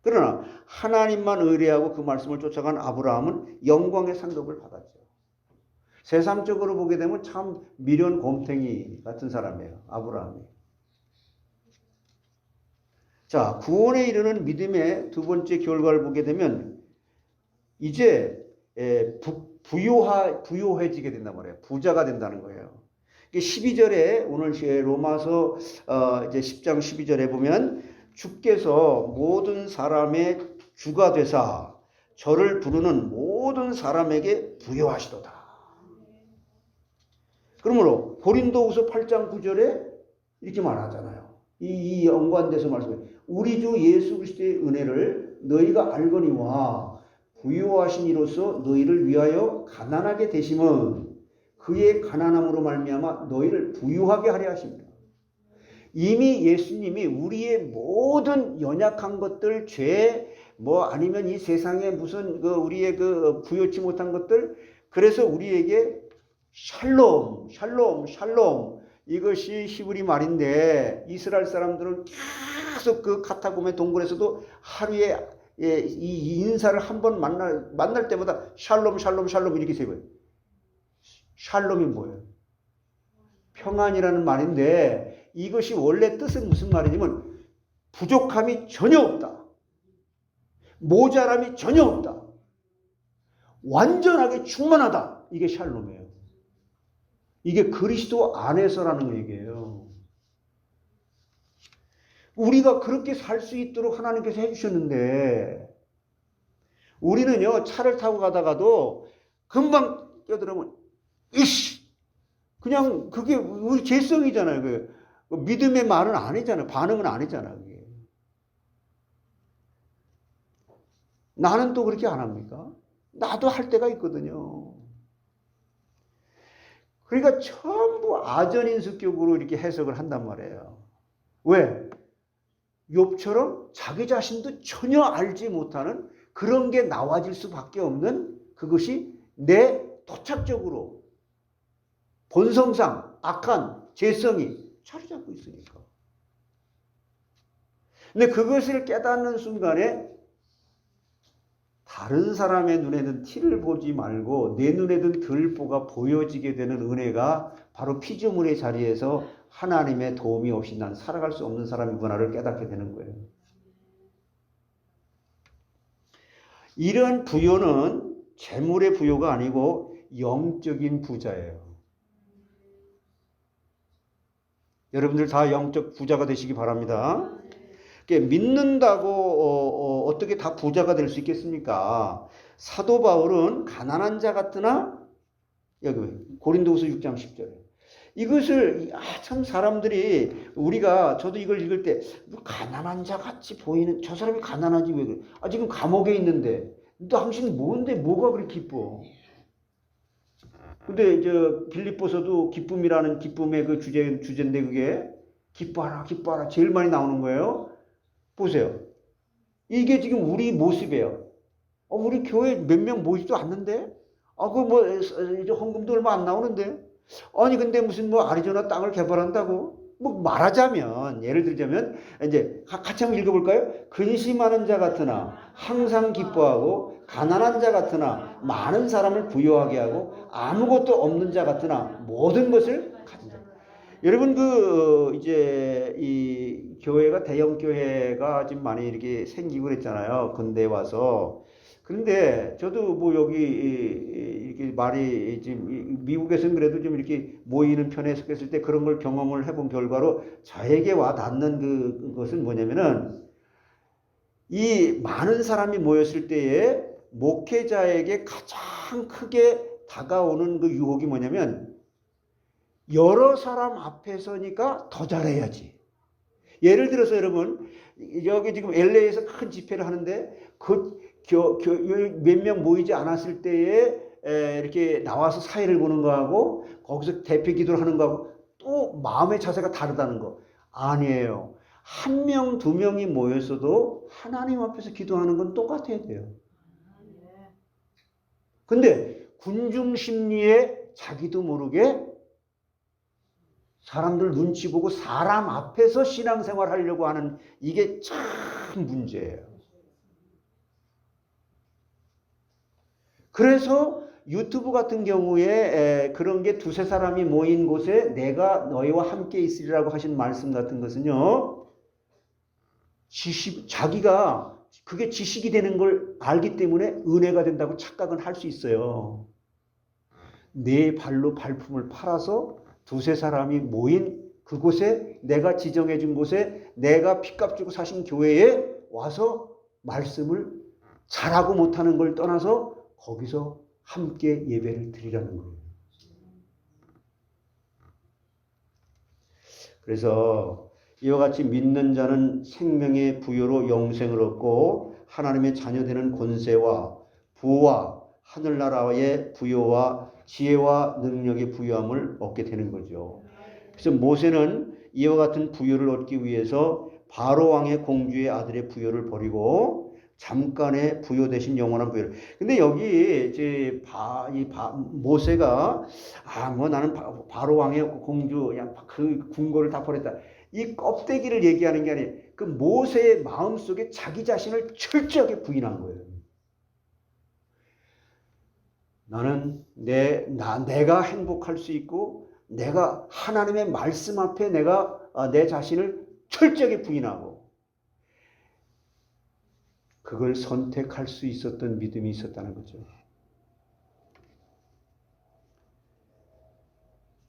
그러나 하나님만 의뢰하고 그 말씀을 쫓아간 아브라함은 영광의 상급을 받았죠. 세상적으로 보게 되면 참 미련 곰탱이 같은 사람이에요. 아브라함이. 자, 구원에 이르는 믿음의 두 번째 결과를 보게 되면 이제 부유해지게 된단 말이에요. 부자가 된다는 거예요. 12절에 오늘 로마서 이제 10장 12절에 보면 주께서 모든 사람의 주가 되사 저를 부르는 모든 사람에게 부여하시도다. 그러므로 고린도후서 8장 9절에 이렇게 말하잖아요. 이 연관돼서 말씀해요. 우리 주 예수 그리스도의 은혜를 너희가 알거니와 부유하신 이로써 너희를 위하여 가난하게 되심은 그의 가난함으로 말미암아 너희를 부유하게 하려 하십니다. 이미 예수님이 우리의 모든 연약한 것들, 죄, 뭐 아니면 이 세상에 무슨 우리의 부여치 못한 것들, 그래서 우리에게 샬롬, 샬롬, 샬롬, 이것이 히브리 말인데 이스라엘 사람들은 계속 그 카타콤의 동굴에서도 하루에 이 인사를 한 번 만날 때마다 샬롬, 샬롬, 샬롬 이렇게 세고요. 샬롬이 뭐예요? 평안이라는 말인데 이것이 원래 뜻은 무슨 말이냐면 부족함이 전혀 없다. 모자람이 전혀 없다. 완전하게 충만하다. 이게 샬롬이에요. 이게 그리스도 안에서라는 얘기예요. 우리가 그렇게 살 수 있도록 하나님께서 해주셨는데 우리는요 차를 타고 가다가도 금방 껴들으면 이씨 그냥 그게 우리 죄성이잖아요. 그 믿음의 말은 아니잖아요. 반응은 아니잖아요. 그게. 나는 또 그렇게 안 합니까? 나도 할 때가 있거든요. 그러니까 전부 아전인수격으로 이렇게 해석을 한단 말이에요. 왜? 욥처럼 자기 자신도 전혀 알지 못하는 그런 게 나와질 수밖에 없는 그것이 내 토착적으로 본성상 악한 죄성이 자리 잡고 있으니까. 근데 그것을 깨닫는 순간에 다른 사람의 눈에는 티를 보지 말고 내 눈에는 들보가 보여지게 되는 은혜가 바로 피조물의 자리에서 하나님의 도움이 없이 난 살아갈 수 없는 사람이구나를 깨닫게 되는 거예요. 이런 부요는 재물의 부요가 아니고 영적인 부자예요. 여러분들 다 영적 부자가 되시기 바랍니다. 믿는다고 어떻게 다 부자가 될 수 있겠습니까? 사도 바울은 가난한 자 같으나 여기 고린도후서 6장 10절에 이것을 참 사람들이 우리가 저도 이걸 읽을 때 가난한 자 같이 보이는 저 사람이 가난하지 왜 그래? 지금 감옥에 있는데 당신 뭔데 뭐가 그렇게 기뻐? 근데 빌립보서도 기쁨이라는 기쁨의 그 주제인데 그게 기뻐하라 기뻐하라 제일 많이 나오는 거예요. 보세요. 이게 지금 우리 모습이에요. 우리 교회 몇 명 모이지도 않는데? 이제 헌금도 얼마 안 나오는데? 아니, 근데 무슨 아리조나 땅을 개발한다고? 말하자면, 예를 들자면, 이제 같이 한번 읽어볼까요? 근심하는 자 같으나 항상 기뻐하고, 가난한 자 같으나 많은 사람을 부유하게 하고, 아무것도 없는 자 같으나 모든 것을 가진 자. 여러분 이제 이 교회가 대형 교회가 지금 많이 이렇게 생기고 그랬잖아요. 근대에 와서. 그런데 저도 여기 이렇게 말이 지금 미국에서는 그래도 좀 이렇게 모이는 편에 속했을 때 그런 걸 경험을 해본 결과로 저에게 와 닿는 그것은 뭐냐면은 이 많은 사람이 모였을 때에 목회자에게 가장 크게 다가오는 그 유혹이 뭐냐면 여러 사람 앞에 서니까 더 잘해야지. 예를 들어서 여러분 여기 지금 LA에서 큰 집회를 하는데 몇 명 모이지 않았을 때에 이렇게 나와서 사회를 보는 거하고 거기서 대표 기도를 하는 거하고 또 마음의 자세가 다르다는 거. 아니에요. 한 명, 두 명이 모였어도 하나님 앞에서 기도하는 건 똑같아야 돼요. 근데 군중 심리에 자기도 모르게 사람들 눈치 보고 사람 앞에서 신앙생활 하려고 하는 이게 참 문제예요. 그래서 유튜브 같은 경우에 그런 게 두세 사람이 모인 곳에 내가 너희와 함께 있으리라고 하신 말씀 같은 것은요. 자기가 그게 지식이 되는 걸 알기 때문에 은혜가 된다고 착각은 할 수 있어요. 내 발로 발품을 팔아서 두세 사람이 모인 그곳에 내가 지정해 준 곳에 내가 핏값 주고 사신 교회에 와서 말씀을 잘하고 못하는 걸 떠나서 거기서 함께 예배를 드리라는 거예요. 그래서 이와 같이 믿는 자는 생명의 부여로 영생을 얻고 하나님의 자녀되는 권세와 부와 하늘나라의 부여와 지혜와 능력의 부여함을 얻게 되는 거죠. 그래서 모세는 이와 같은 부요를 얻기 위해서 바로 왕의 공주의 아들의 부요를 버리고 잠깐의 부요 대신 영원한 부요를. 근데 여기 이제 모세가 뭐 나는 바로 왕의 공주 그 궁궐을 다 버렸다. 이 껍데기를 얘기하는 게 아니에요. 그 모세의 마음속에 자기 자신을 철저하게 부인한 거예요. 나는 내가 행복할 수 있고 내가 하나님의 말씀 앞에 내가 내 자신을 철저하게 부인하고 그걸 선택할 수 있었던 믿음이 있었다는 거죠.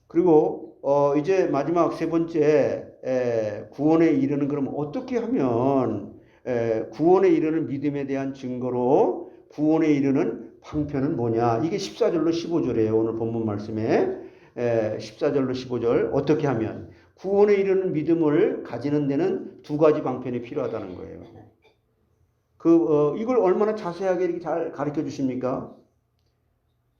그리고 이제 마지막 세 번째 구원에 이르는 그럼 어떻게 하면 구원에 이르는 믿음에 대한 증거로 구원에 이르는 방편은 뭐냐? 이게 14절로 15절이에요. 오늘 본문 말씀에 14절로 15절 어떻게 하면 구원에 이르는 믿음을 가지는 데는 두 가지 방편이 필요하다는 거예요. 이걸 얼마나 자세하게 이렇게 잘 가르쳐 주십니까?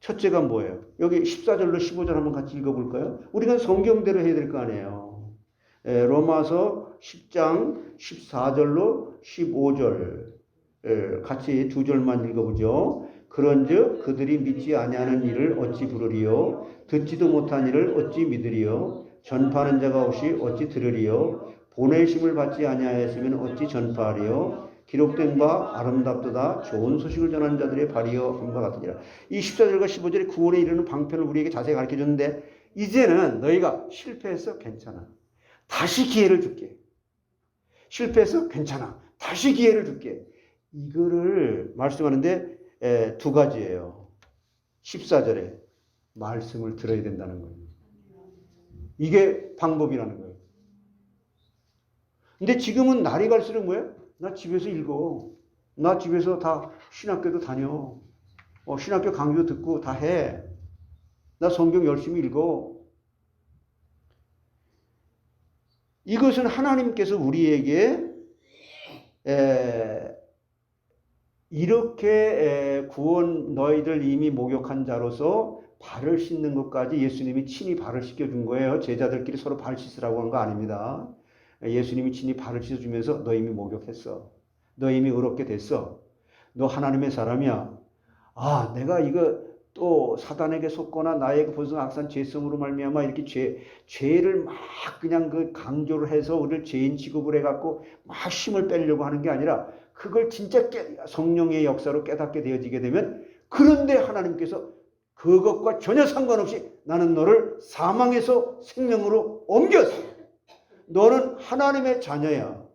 첫째가 뭐예요? 여기 14절로 15절 한번 같이 읽어볼까요? 우리가 성경대로 해야 될 거 아니에요. 로마서 10장 14절로 15절 같이 두 절만 읽어보죠. 그런즉 그들이 믿지 아니하는 일을 어찌 부르리요? 듣지도 못한 일을 어찌 믿으리요? 전파하는 자가 없이 어찌 들으리요? 보내심을 받지 아니하였으면 어찌 전파하리요? 기록된 바 아름답도다 좋은 소식을 전하는 자들의 발이여 함과 같으니라. 이 14절과 15절에 구원에 이르는 방편을 우리에게 자세히 가르쳐줬는데 이제는 너희가 실패해서 괜찮아. 다시 기회를 줄게. 실패해서 괜찮아. 다시 기회를 줄게. 이거를 말씀하는데 두 가지예요. 14절에 말씀을 들어야 된다는 거예요. 이게 방법이라는 거예요. 근데 지금은 날이 갈수록 뭐예요? 나 집에서 읽어. 나 집에서 다 신학교도 다녀. 신학교 강의도 듣고 다 해. 나 성경 열심히 읽어. 이것은 하나님께서 우리에게 이렇게 구원 너희들 이미 목욕한 자로서 발을 씻는 것까지 예수님이 친히 발을 씻겨준 거예요. 제자들끼리 서로 발 씻으라고 한 거 아닙니다. 예수님이 친히 발을 씻어주면서 너 이미 목욕했어. 너 이미 의롭게 됐어. 너 하나님의 사람이야. 내가 이거 또 사단에게 속거나 나에게 본성 악산 죄성으로 말미암아 이렇게 죄를 막 그냥 그 강조를 해서 우리를 죄인 취급을 해갖고 막 힘을 빼려고 하는 게 아니라 그걸 진짜 성령의 역사로 깨닫게 되어지게 되면 그런데 하나님께서 그것과 전혀 상관없이 나는 너를 사망에서 생명으로 옮겼어. 너는 하나님의 자녀야.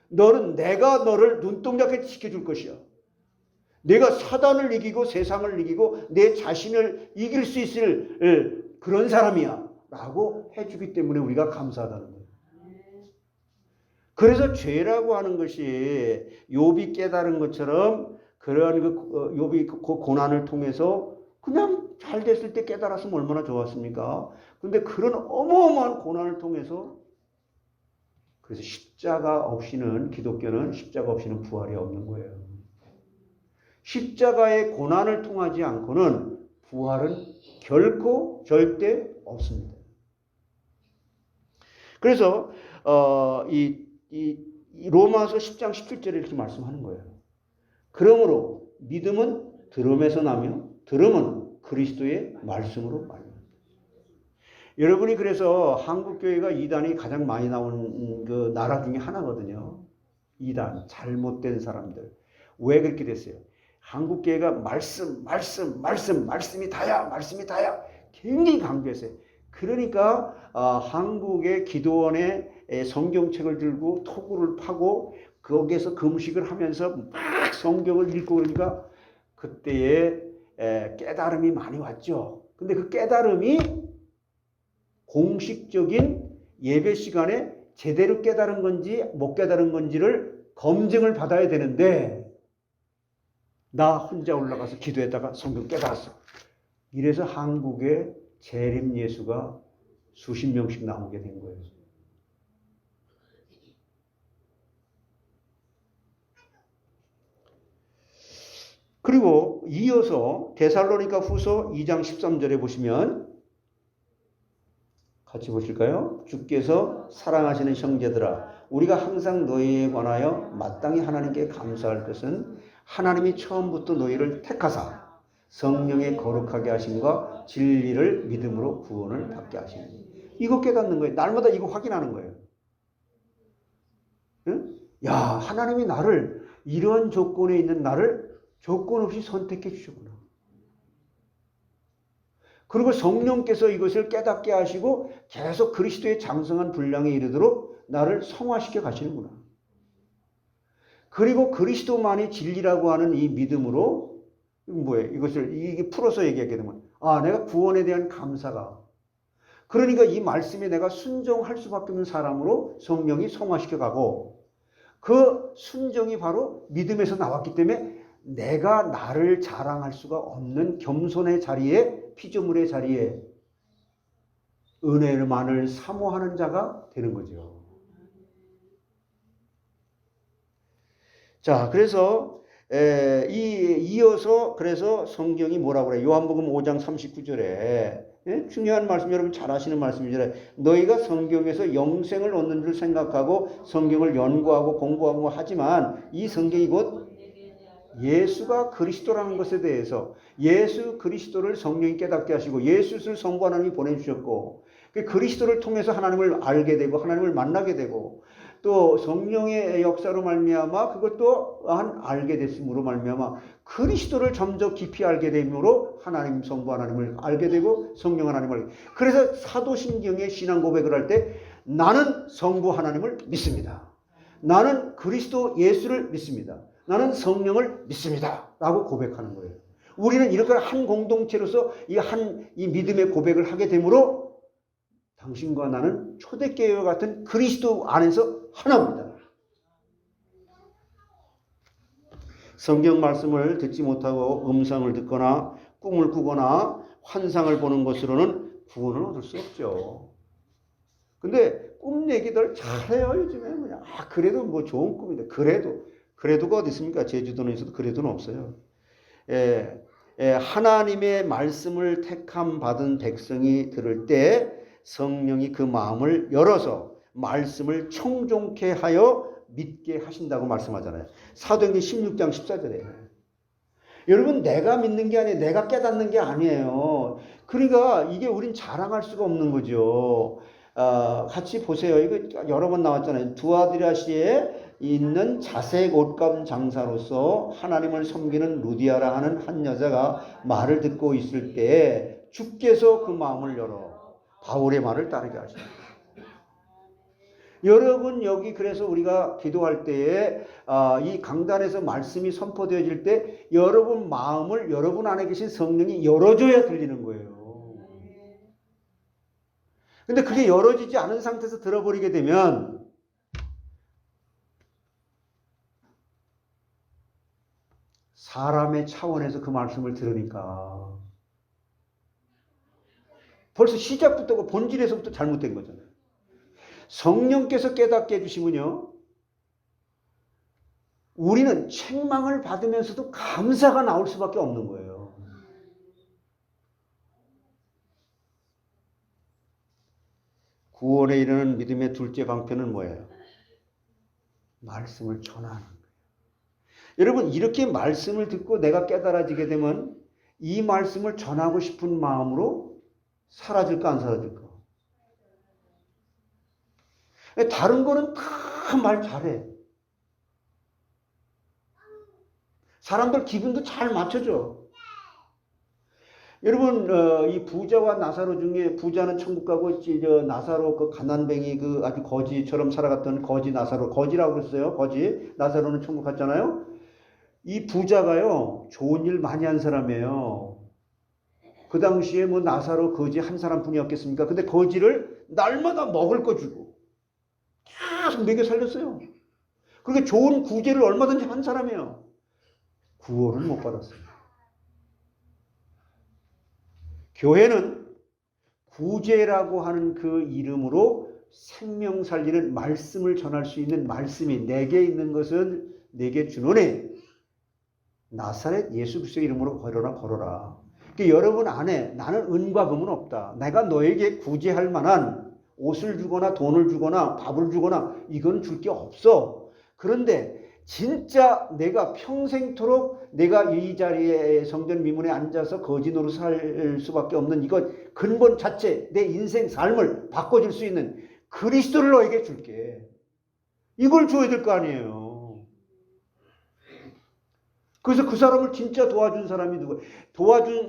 내가 너를 눈동자같이 지켜줄 것이야. 내가 사단을 이기고 세상을 이기고 내 자신을 이길 수 있을 그런 사람이야. 라고 해주기 때문에 우리가 감사하다는 거예요. 그래서 죄라고 하는 것이 욥이 깨달은 것처럼 그런 욥이 그 고난을 통해서 그냥 잘 됐을 때 깨달았으면 얼마나 좋았습니까? 근데 그런 어마어마한 고난을 통해서 그래서 십자가 없이는 기독교는 십자가 없이는 부활이 없는 거예요. 십자가의 고난을 통하지 않고는 부활은 결코 절대 없습니다. 그래서 이 로마서 10장 17절에 이렇게 말씀하는 거예요. 그러므로 믿음은 들음에서 나며 들음은 그리스도의 말씀으로 말입니다. 여러분이 그래서 한국교회가 이단이 가장 많이 나온 그 나라 중에 하나거든요. 이단, 잘못된 사람들. 왜 그렇게 됐어요? 한국교회가 말씀이 다야. 굉장히 강조했어요. 그러니까 한국의 기도원의 성경책을 들고 토구를 파고 거기에서 금식을 하면서 막 성경을 읽고 그러니까 그때에 깨달음이 많이 왔죠. 근데 그 깨달음이 공식적인 예배 시간에 제대로 깨달은 건지 못 깨달은 건지를 검증을 받아야 되는데 나 혼자 올라가서 기도했다가 성경 깨달았어. 이래서 한국에 재림 예수가 수십 명씩 나오게 된 거예요. 그리고 이어서 데살로니가 후서 2장 13절에 보시면 같이 보실까요? 주께서 사랑하시는 형제들아, 우리가 항상 너희에 관하여 마땅히 하나님께 감사할 것은 하나님이 처음부터 너희를 택하사 성령의 거룩하게 하심과 진리를 믿음으로 구원을 받게 하시니. 이거 깨닫는 거예요. 날마다 이거 확인하는 거예요. 응? 야, 하나님이 나를, 이런 조건에 있는 나를 조건 없이 선택해 주셨구나. 그리고 성령께서 이것을 깨닫게 하시고 계속 그리스도의 장성한 분량에 이르도록 나를 성화시켜 가시는구나. 그리고 그리스도만이 진리라고 하는 이 믿음으로, 이건 뭐예요? 이것을 이게 풀어서 얘기하게 되면, 아, 내가 구원에 대한 감사가, 그러니까 이 말씀에 내가 순종할 수밖에 없는 사람으로 성령이 성화시켜 가고, 그 순종이 바로 믿음에서 나왔기 때문에 내가 나를 자랑할 수가 없는 겸손의 자리에, 피조물의 자리에 은혜만을 사모하는 자가 되는 거죠. 자, 그래서 이어서 그래서 성경이 뭐라고 그래요? 요한복음 5장 39절에 중요한 말씀, 여러분 잘 아시는 말씀이잖아요. 너희가 성경에서 영생을 얻는 줄 생각하고 성경을 연구하고 공부하고 하지만 이 성경이 곧 예수가 그리스도라는 것에 대해서, 예수 그리스도를 성령이 깨닫게 하시고 예수를 성부 하나님이 보내주셨고, 그리스도를 통해서 하나님을 알게 되고 하나님을 만나게 되고, 또 성령의 역사로 말미암아 그것 또한 알게 됐음으로 말미암아 그리스도를 점점 깊이 알게 됨으로 하나님 성부 하나님을 알게 되고 성령 하나님을 알게 되고, 그래서 사도신경의 신앙 고백을 할 때 나는 성부 하나님을 믿습니다. 나는 그리스도 예수를 믿습니다. 나는 성령을 믿습니다. 라고 고백하는 거예요. 우리는 이렇게 한 공동체로서 이 믿음의 고백을 하게 되므로 당신과 나는 초대교회와 같은 그리스도 안에서 하나입니다. 성경 말씀을 듣지 못하고 음성을 듣거나 꿈을 꾸거나 환상을 보는 것으로는 구원을 얻을 수 없죠. 근데 꿈 얘기들 잘해요. 요즘에 그냥 그래도 뭐 좋은 꿈인데, 그래도가 어디 있습니까? 제주도에서도 그래도는 없어요. 하나님의 말씀을 택함 받은 백성이 들을 때 성령이 그 마음을 열어서 말씀을 청종케 하여 믿게 하신다고 말씀하잖아요. 사도행전 16장 14절에. 여러분, 내가 믿는 게 아니에요. 내가 깨닫는 게 아니에요. 그러니까 이게 우린 자랑할 수가 없는 거죠. 같이 보세요. 이거 여러 번 나왔잖아요. 두아디라시에 있는 자색 옷감 장사로서 하나님을 섬기는 루디아라 하는 한 여자가 말을 듣고 있을 때 주께서 그 마음을 열어 바울의 말을 따르게 하십니다. 여러분, 여기 그래서 우리가 기도할 때에 이 강단에서 말씀이 선포되어질 때 여러분 마음을, 여러분 안에 계신 성령이 열어줘야 들리는 거예요. 근데 그게 열어지지 않은 상태에서 들어버리게 되면 사람의 차원에서 그 말씀을 들으니까 벌써 시작부터 본질에서부터 잘못된 거잖아요. 성령께서 깨닫게 해주시면요, 우리는 책망을 받으면서도 감사가 나올 수밖에 없는 거예요. 구원에 이르는 믿음의 둘째 방편은 뭐예요? 말씀을 전하는 거예요. 여러분, 이렇게 말씀을 듣고 내가 깨달아지게 되면 이 말씀을 전하고 싶은 마음으로 사라질까 안 사라질까? 다른 거는 다 말 잘해. 사람들 기분도 잘 맞춰줘. 여러분, 이 부자와 나사로 중에 부자는 천국 가고 나사로 그 가난뱅이 그 아주 거지처럼 살아갔던 거지 나사로, 거지라고 그랬어요. 거지. 나사로는 천국 갔잖아요. 이 부자가요, 좋은 일 많이 한 사람이에요. 그 당시에 뭐 나사로 거지 한 사람뿐이었겠습니까? 근데 거지를 날마다 먹을 거 주고 계속 먹여 살렸어요. 그렇게 좋은 구제를 얼마든지 한 사람이에요. 구원을 못 받았어요. 교회는 구제라고 하는 그 이름으로 생명 살리는 말씀을 전할 수 있는 말씀이 내게 있는 것은 내게 주노니 나사렛 예수 그리스도의 이름으로 걸어라. 그러니까 여러분 안에 나는 은과 금은 없다. 내가 너에게 구제할 만한 옷을 주거나 돈을 주거나 밥을 주거나 이건 줄 게 없어. 그런데 진짜 내가 평생토록 내가 이 자리에 성전 미문에 앉아서 거지 노릇 살 수밖에 없는 이것 근본 자체 내 인생 삶을 바꿔줄 수 있는 그리스도를 너에게 줄게. 이걸 줘야 될 거 아니에요. 그래서 그 사람을 진짜 도와준 사람이 누구예요?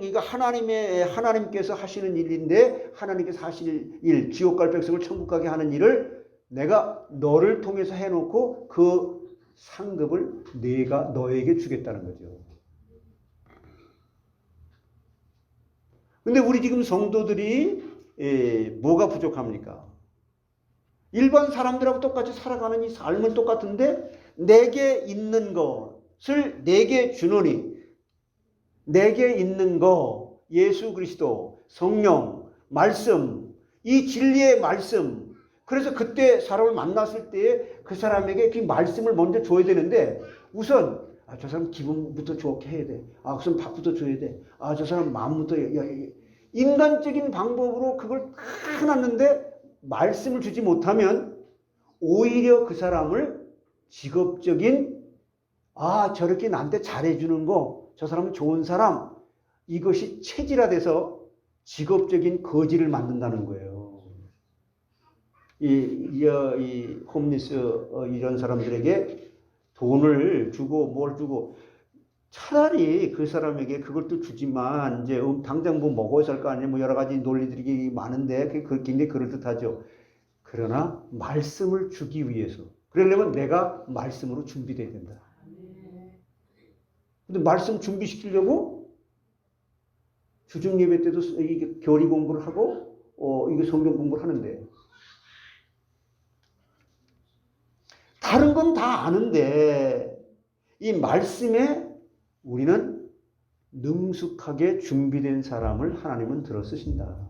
이거 하나님께서 하시는 일인데 하나님께서 하실 일, 지옥 갈 백성을 천국 가게 하는 일을 내가 너를 통해서 해놓고 그 상급을 내가 너에게 주겠다는 거죠. 근데 우리 지금 성도들이 뭐가 부족합니까? 일반 사람들하고 똑같이 살아가는 이 삶은 똑같은데 내게 있는 것을 내게 주노니 내게 있는 거 예수 그리스도 성령 말씀 이 진리의 말씀 그래서 그때 사람을 만났을 때에 그 사람에게 그 말씀을 먼저 줘야 되는데 우선 저 사람 기분부터 좋게 해야 돼. 우선 밥부터 줘야 돼. 저 사람 마음부터 인간적인 방법으로 그걸 다 해놨는데 말씀을 주지 못하면 오히려 그 사람을 직업적인 저렇게 나한테 잘해주는 거 저 사람은 좋은 사람 이것이 체질화돼서 직업적인 거지를 만든다는 거예요. 이 홈리스 이런 사람들에게 돈을 주고 뭘 주고 차라리 그 사람에게 그걸 또 주지만 이제 당장 뭐 먹어야 살 거 아니에요. 뭐 여러 가지 논리들이 많은데 그게 굉장히 그럴듯하죠. 그러나 말씀을 주기 위해서 그러려면 내가 말씀으로 준비돼야 된다. 근데 말씀 준비시키려고 주중 예배 때도 이게 교리 공부를 하고 이게 성경 공부를 하는데 다른 건 다 아는데 이 말씀에 우리는 능숙하게 준비된 사람을 하나님은 들어 쓰신다.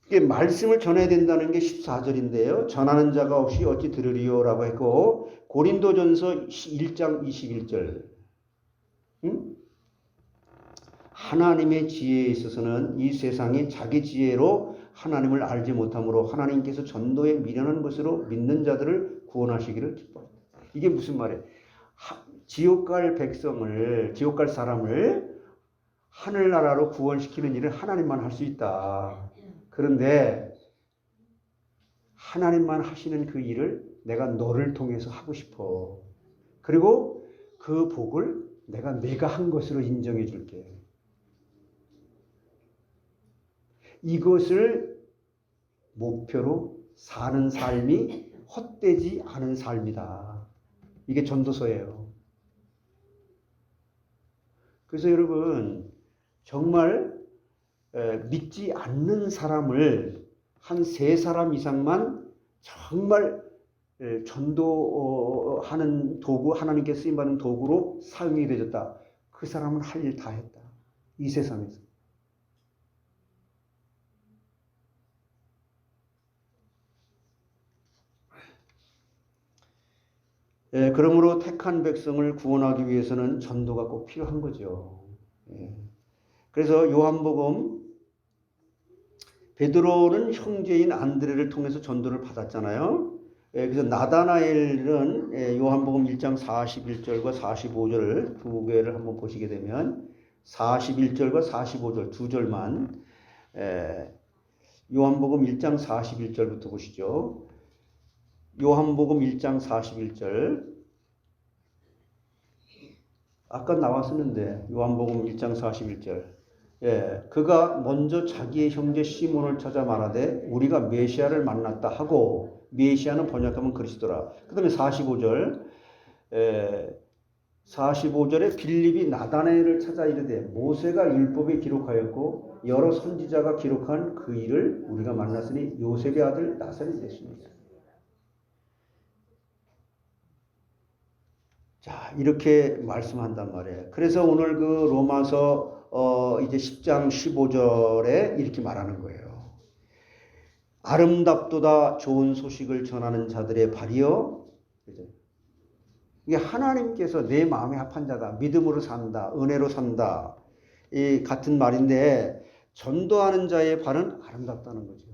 이게 말씀을 전해야 된다는 게 14절인데요. 전하는 자가 없이 어찌 들으리요라고 했고 고린도전서 1장 21절 하나님의 지혜에 있어서는 이 세상이 자기 지혜로 하나님을 알지 못하므로 하나님께서 전도에 미련한 것으로 믿는 자들을 구원하시기를 기뻐한다. 이게 무슨 말이에요? 지옥 갈 사람을 하늘나라로 구원시키는 일을 하나님만 할 수 있다. 그런데 하나님만 하시는 그 일을 내가 너를 통해서 하고 싶어. 그리고 그 복을 내가 한 것으로 인정해 줄게. 이것을 목표로 사는 삶이 헛되지 않은 삶이다. 이게 전도서예요. 그래서 여러분 정말 믿지 않는 사람을 한 3사람 이상만 정말 전도하는 도구, 하나님께 쓰임받는 도구로 사용이 되었다. 그 사람은 할 일 다 했다. 이 세상에서. 그러므로 택한 백성을 구원하기 위해서는 전도가 꼭 필요한 거죠. 그래서 요한복음 베드로는 형제인 안드레를 통해서 전도를 받았잖아요. 그래서 나다나엘은 요한복음 1장 41절과 45절 두 개를 한번 보시게 되면 41절과 45절 두 절만 요한복음 1장 41절부터 보시죠. 요한복음 1장 41절 아까 나왔었는데 요한복음 1장 41절 그가 먼저 자기의 형제 시몬을 찾아 말하되 우리가 메시아를 만났다 하고 메시아는 번역하면 그리스도라. 그 다음에 45절에 빌립이 나다나엘을 찾아 이르되 모세가 율법에 기록하였고 여러 선지자가 기록한 그 일을 우리가 만났으니 요셉의 아들 나사렛이 됐습니다. 자, 이렇게 말씀한단 말이에요. 그래서 오늘 그 로마서 이제 10장 15절에 이렇게 말하는 거예요. 아름답도다 좋은 소식을 전하는 자들의 발이여. 이게 하나님께서 내 마음에 합한 자다, 믿음으로 산다, 은혜로 산다, 이 같은 말인데 전도하는 자의 발은 아름답다는 거죠.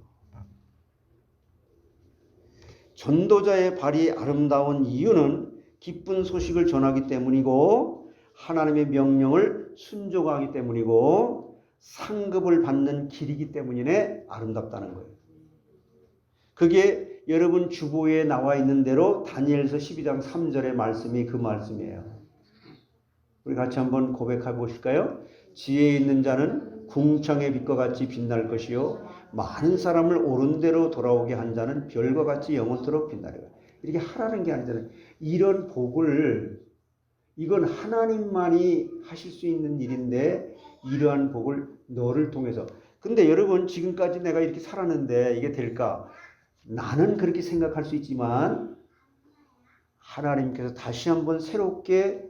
전도자의 발이 아름다운 이유는 기쁜 소식을 전하기 때문이고 하나님의 명령을 순종하기 때문이고 상급을 받는 길이기 때문에 아름답다는 거예요. 그게 여러분 주보에 나와 있는 대로 다니엘서 12장 3절의 말씀이 그 말씀이에요. 우리 같이 한번 고백해 보실까요? 지혜 있는 자는 궁창의 빛과 같이 빛날 것이요 많은 사람을 옳은 대로 돌아오게 한 자는 별과 같이 영원토록 빛나리라. 이렇게 하라는 게 아니잖아요. 이런 복을 이건 하나님만이 하실 수 있는 일인데 이러한 복을 너를 통해서. 근데 여러분 지금까지 내가 이렇게 살았는데 이게 될까? 나는 그렇게 생각할 수 있지만 하나님께서 다시 한번 새롭게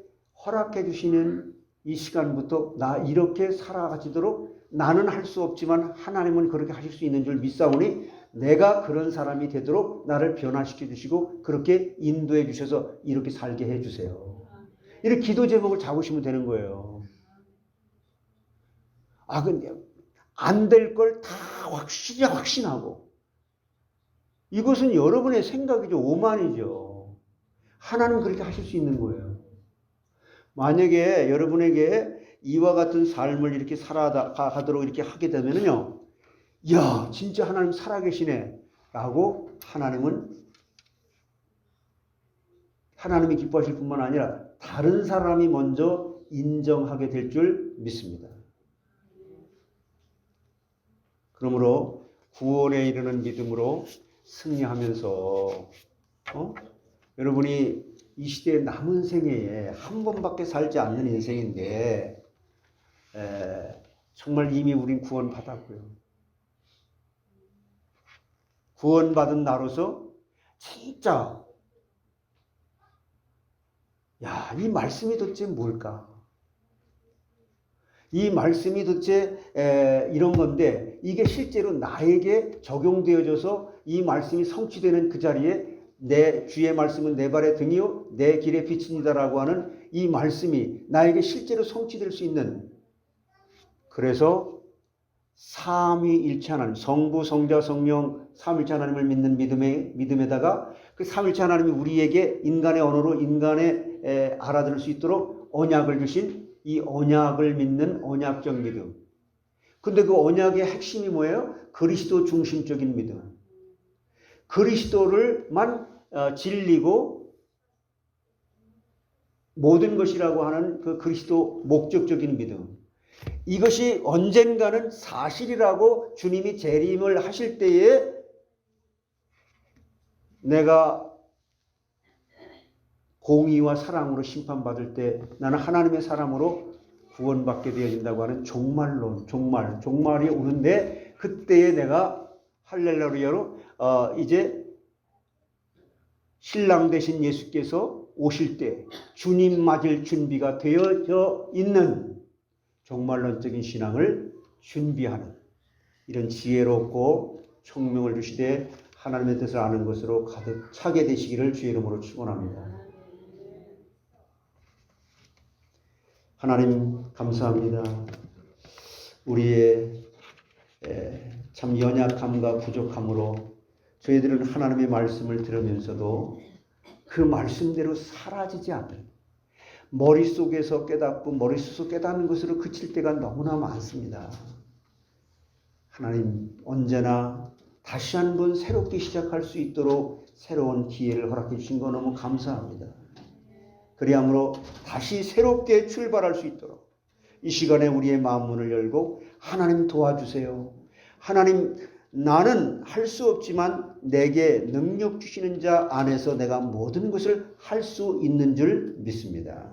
허락해 주시는 이 시간부터 나 이렇게 살아가지도록 나는 할 수 없지만 하나님은 그렇게 하실 수 있는 줄 믿사오니 내가 그런 사람이 되도록 나를 변화시켜 주시고 그렇게 인도해 주셔서 이렇게 살게 해 주세요. 이렇게 기도 제목을 잡으시면 되는 거예요. 아, 근데 안 될 걸 다 확신하고 이것은 여러분의 생각이죠. 오만이죠. 하나님 그렇게 하실 수 있는 거예요. 만약에 여러분에게 이와 같은 삶을 이렇게 살아가도록 이렇게 하게 되면요, 야, 진짜 하나님 살아계시네 라고 하나님이 기뻐하실 뿐만 아니라 다른 사람이 먼저 인정하게 될 줄 믿습니다. 그러므로 구원에 이르는 믿음으로 승리하면서 여러분이 이 시대의 남은 생애에 한 번밖에 살지 않는 인생인데 정말 이미 우린 구원받았고요. 구원받은 나로서 진짜 야, 이 말씀이 도대체 뭘까? 이 말씀이 도대체 이런 건데 이게 실제로 나에게 적용되어져서 이 말씀이 성취되는 그 자리에 내 주의 말씀은 내 발의 등이요 내 길의 빛이니다라고 하는 이 말씀이 나에게 실제로 성취될 수 있는, 그래서 삼위일체 하나님, 성부, 성자, 성령 삼위일체 하나님을 믿는 믿음에다가 그 삼위일체 하나님이 우리에게 인간의 언어로 인간의 알아들을 수 있도록 언약을 주신 이 언약을 믿는 언약적 믿음. 근데 그 언약의 핵심이 뭐예요? 그리스도 중심적인 믿음. 그리스도를만 진리고 모든 것이라고 하는 그 그리스도 목적적인 믿음. 이것이 언젠가는 사실이라고 주님이 재림을 하실 때에 내가 공의와 사랑으로 심판받을 때 나는 하나님의 사람으로 구원받게 되어진다고 하는 종말론, 종말이 오는데 그때에 내가 할렐루야로 이제 신랑 되신 예수께서 오실 때 주님 맞을 준비가 되어져 있는 종말론적인 신앙을 준비하는 이런 지혜롭고 총명을 주시되 하나님의 뜻을 아는 것으로 가득 차게 되시기를 주의 이름으로 축원합니다. 하나님 감사합니다. 우리의 참 연약함과 부족함으로 저희들은 하나님의 말씀을 들으면서도 그 말씀대로 사라지지 않는, 머릿속에서 깨닫고 머릿속에서 깨닫는 것으로 그칠 때가 너무나 많습니다. 하나님 언제나 다시 한번 새롭게 시작할 수 있도록 새로운 기회를 허락해 주신 거 너무 감사합니다. 그리함으로 다시 새롭게 출발할 수 있도록 이 시간에 우리의 마음 문을 열고 하나님 도와주세요. 하나님 나는 할 수 없지만 내게 능력 주시는 자 안에서 내가 모든 것을 할 수 있는 줄 믿습니다.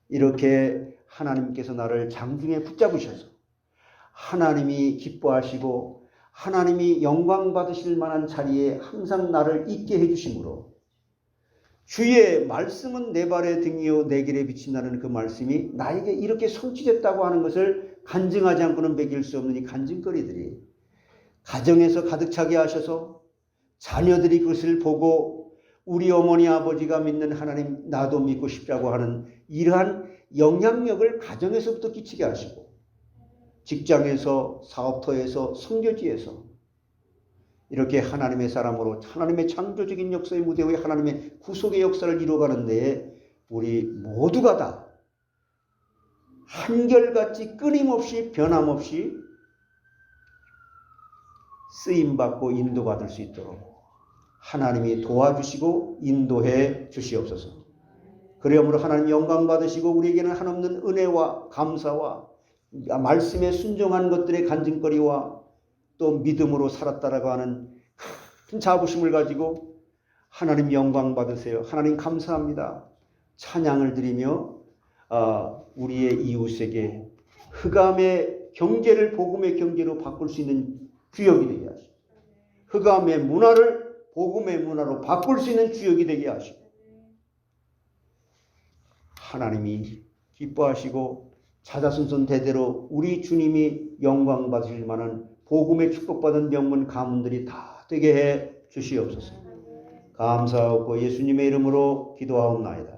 이렇게 하나님께서 나를 장중에 붙잡으셔서 하나님이 기뻐하시고 하나님이 영광 받으실 만한 자리에 항상 나를 있게 해주심으로 주의 말씀은 내 발의 등이요 내 길에 비친다는 그 말씀이 나에게 이렇게 성취됐다고 하는 것을 간증하지 않고는 매길 수 없는 이 간증거리들이 가정에서 가득 차게 하셔서 자녀들이 그것을 보고 우리 어머니 아버지가 믿는 하나님 나도 믿고 싶다고 하는 이러한 영향력을 가정에서부터 끼치게 하시고 직장에서 사업터에서 선교지에서 이렇게 하나님의 사람으로 하나님의 창조적인 역사의 무대 위에 하나님의 구속의 역사를 이루어가는 데에 우리 모두가 다 한결같이 끊임없이 변함없이 쓰임받고 인도받을 수 있도록 하나님이 도와주시고 인도해 주시옵소서. 그러므로 하나님 영광 받으시고 우리에게는 한없는 은혜와 감사와 말씀에 순종한 것들의 간증거리와 또 믿음으로 살았다라고 하는 큰 자부심을 가지고 하나님 영광 받으세요. 하나님 감사합니다. 찬양을 드리며 우리의 이웃에게 흑암의 경제를 복음의 경제로 바꿀 수 있는 주역이 되게 하시고 흑암의 문화를 복음의 문화로 바꿀 수 있는 주역이 되게 하시고 하나님이 기뻐하시고 자자손손 대대로 우리 주님이 영광 받으실 만한 복음의 축복받은 명문 가문들이 다 되게 해 주시옵소서. 감사하고 예수님의 이름으로 기도하옵나이다.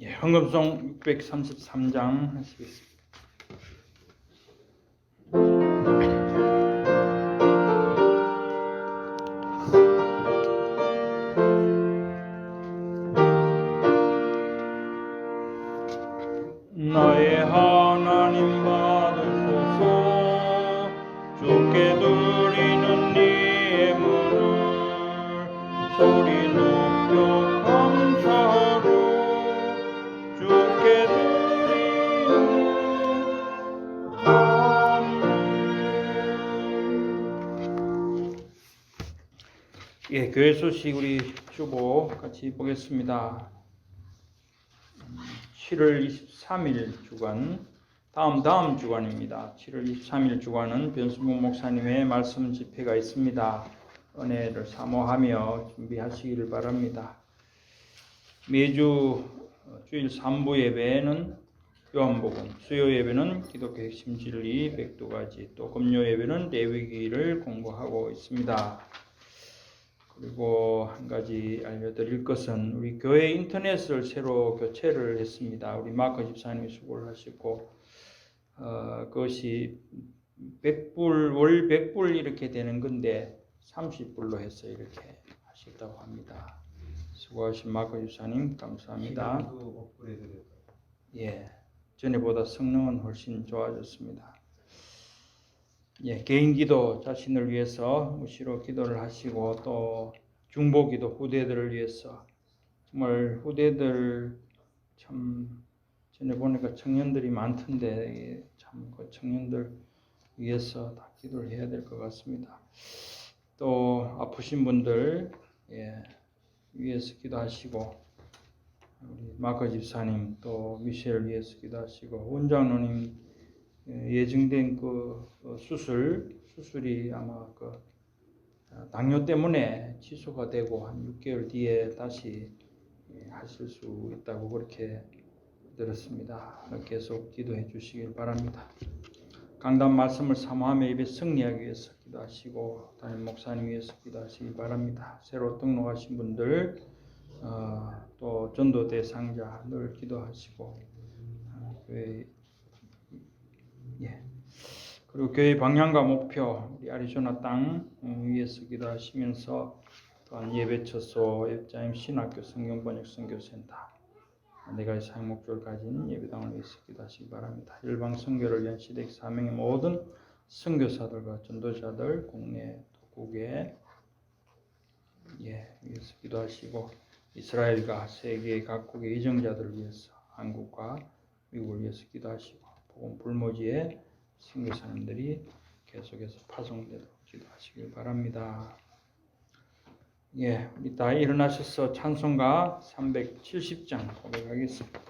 예, 헌금송 633장 하시겠습니다. 나의 하나님 받으소서. 주께 드리는 네 예물을 소리 높여 감사하로. 주께 드리는 예, 교회 소식 우리 주보 같이 보겠습니다. 7월 23일 주간, 다음 주간입니다. 7월 23일 주간은 변수봉 목사님의 말씀 집회가 있습니다. 은혜를 사모하며 준비하시기를 바랍니다. 매주 주일 3부 예배는 요한복음, 수요 예배는 기독교 핵심 진리 102가지, 또 금요 예배는 레위기를 공부하고 있습니다. 그리고 한 가지 알려드릴 것은 우리 교회 인터넷을 새로 교체를 했습니다. 우리 마크 집사님이 수고를 하시고 그것이 100불, 월 100불 이렇게 되는 건데 30불로 해서 이렇게 하셨다고 합니다. 수고하신 마크 집사님 감사합니다. 예, 전에보다 성능은 훨씬 좋아졌습니다. 예, 개인기도 자신을 위해서 무시로 기도를 하시고 또 중보기도 후대들을 위해서 정말 후대들 참 전에 보니까 청년들이 많던데 참 그 청년들 위해서 다 기도를 해야 될 것 같습니다. 또 아프신 분들 위해서 기도하시고 우리 마크 집사님 또 미셸을 위해서 기도하시고 원장로님 예정된 그 수술이 아마 그 당뇨 때문에 취소가 되고 한 6개월 뒤에 다시 하실 수 있다고 그렇게 들었습니다. 계속 기도해 주시길 바랍니다. 강단 말씀을 사모하며 예배 승리하기 위해서 기도하시고 담임 목사님 위해서 기도하시기 바랍니다. 새로 등록하신 분들 또 전도 대상자 늘 기도하시고 그리고 교회 방향과 목표 우리 아리조나 땅 위에서 기도하시면서 또한 예배처소, 예자임 신학교, 성경번역 선교센터 내가 사역 목적을 가진 예배당을 위해서 기도하시기 바랍니다. 일방 선교를 위한 시대적 사명의 모든 선교사들과 전도자들 국내 국외 위해서 기도하시고 이스라엘과 세계 각국의 이정자들을 위해서 한국과 미국을 위해서 기도하시고 복음 불모지에 선교사님들이 계속해서 파송되도록 기도하시길 바랍니다. 우리 다 일어나셔서 찬송가 370장 고백하겠습니다.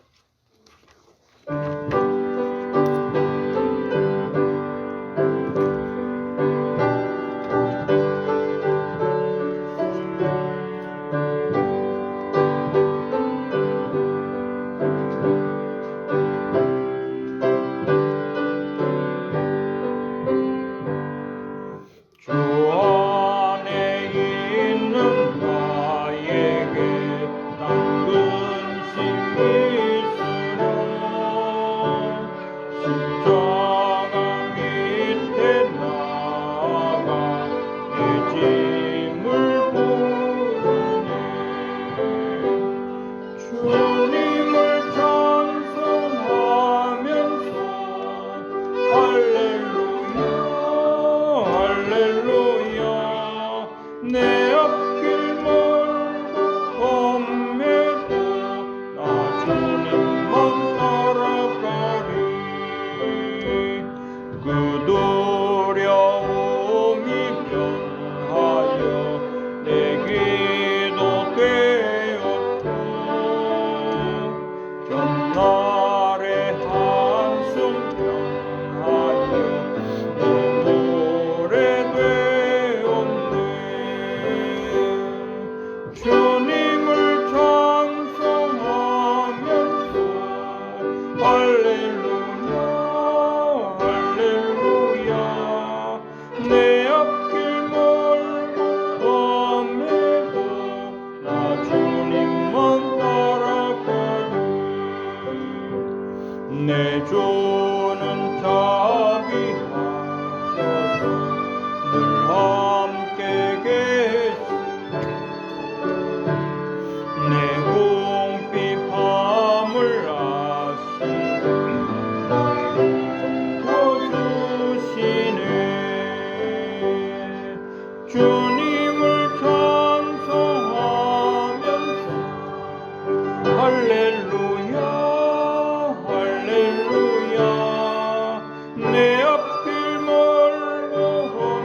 내 앞길 멀고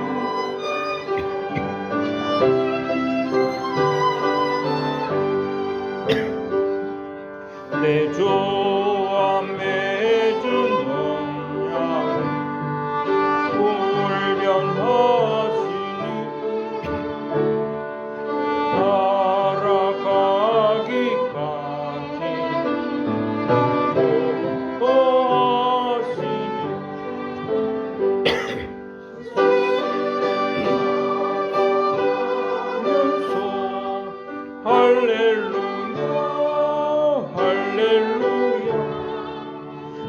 내 주와 맺은 언약을 훈련하시니 살아가기까지 인도하시니 할렐루야 할렐루야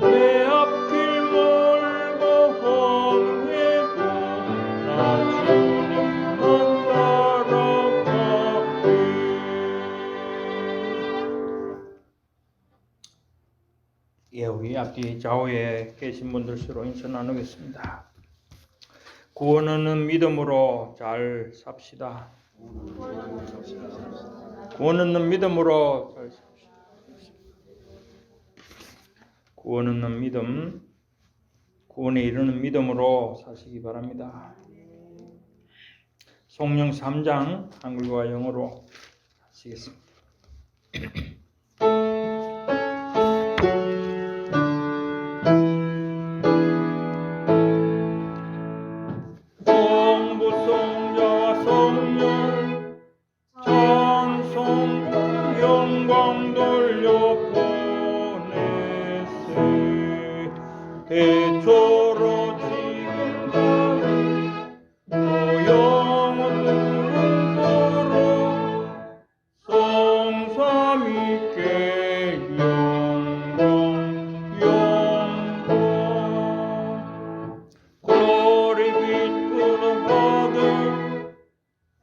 내 앞길 멀고 험해도 나 주님만 따라가리. 예, 우리 앞뒤 좌우에 계신 분들 서로 인사 나누겠습니다. 구원은 믿음으로 잘 삽시다. 구원은 믿음으로 잘 삽시다. 구원은 믿음, 구원에 이르는 믿음으로 사시기 바랍니다. 성령 3장 한글과 영어로 하시겠습니다. 성부 성자와 성령 찬송 영광 돌려 보내세 대초로 지금까지 또 영원 무릉도록 성삼위께 영광 영광 Glory be to the Father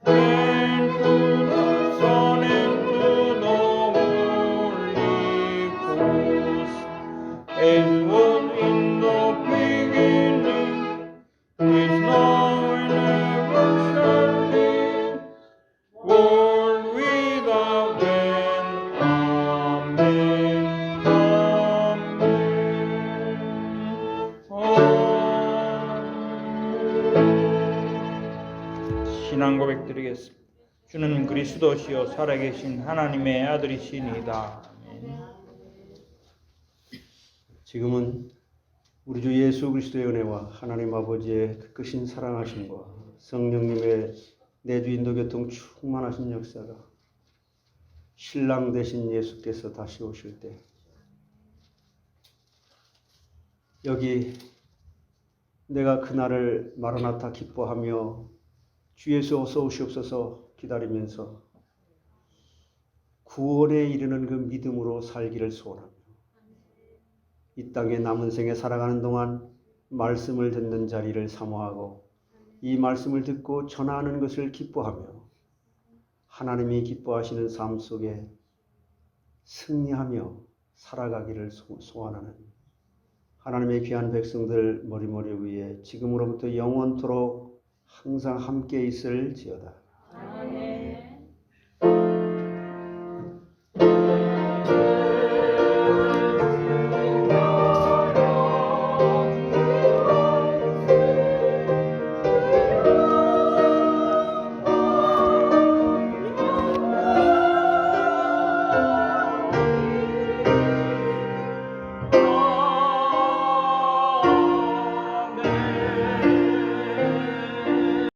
and to the Son and to the Holy Ghost, as was in the beginning, is now and ever shall be, world without end. Amen. 신앙 고백드리겠습니다. 주는 그리스도시요 살아계신 하나님의 아들이시니이다. 아멘. 지금은 우리 주 예수 그리스도의 은혜와 하나님 아버지의 그 크신 사랑하심과 성령님의 내주 인도 교통 충만하신 역사가 신랑 되신 예수께서 다시 오실 때 여기 내가 그날을 마라나타 기뻐하며 주 예수 어서 오시옵소서 기다리면서 구원에 이르는 그 믿음으로 살기를 소원하며 이 땅에 남은 생에 살아가는 동안 말씀을 듣는 자리를 사모하고 이 말씀을 듣고 전하는 것을 기뻐하며 하나님이 기뻐하시는 삶 속에 승리하며 살아가기를 소원하는 하나님의 귀한 백성들 머리머리 위에 지금으로부터 영원토록 항상 함께 있을지어다. 아멘.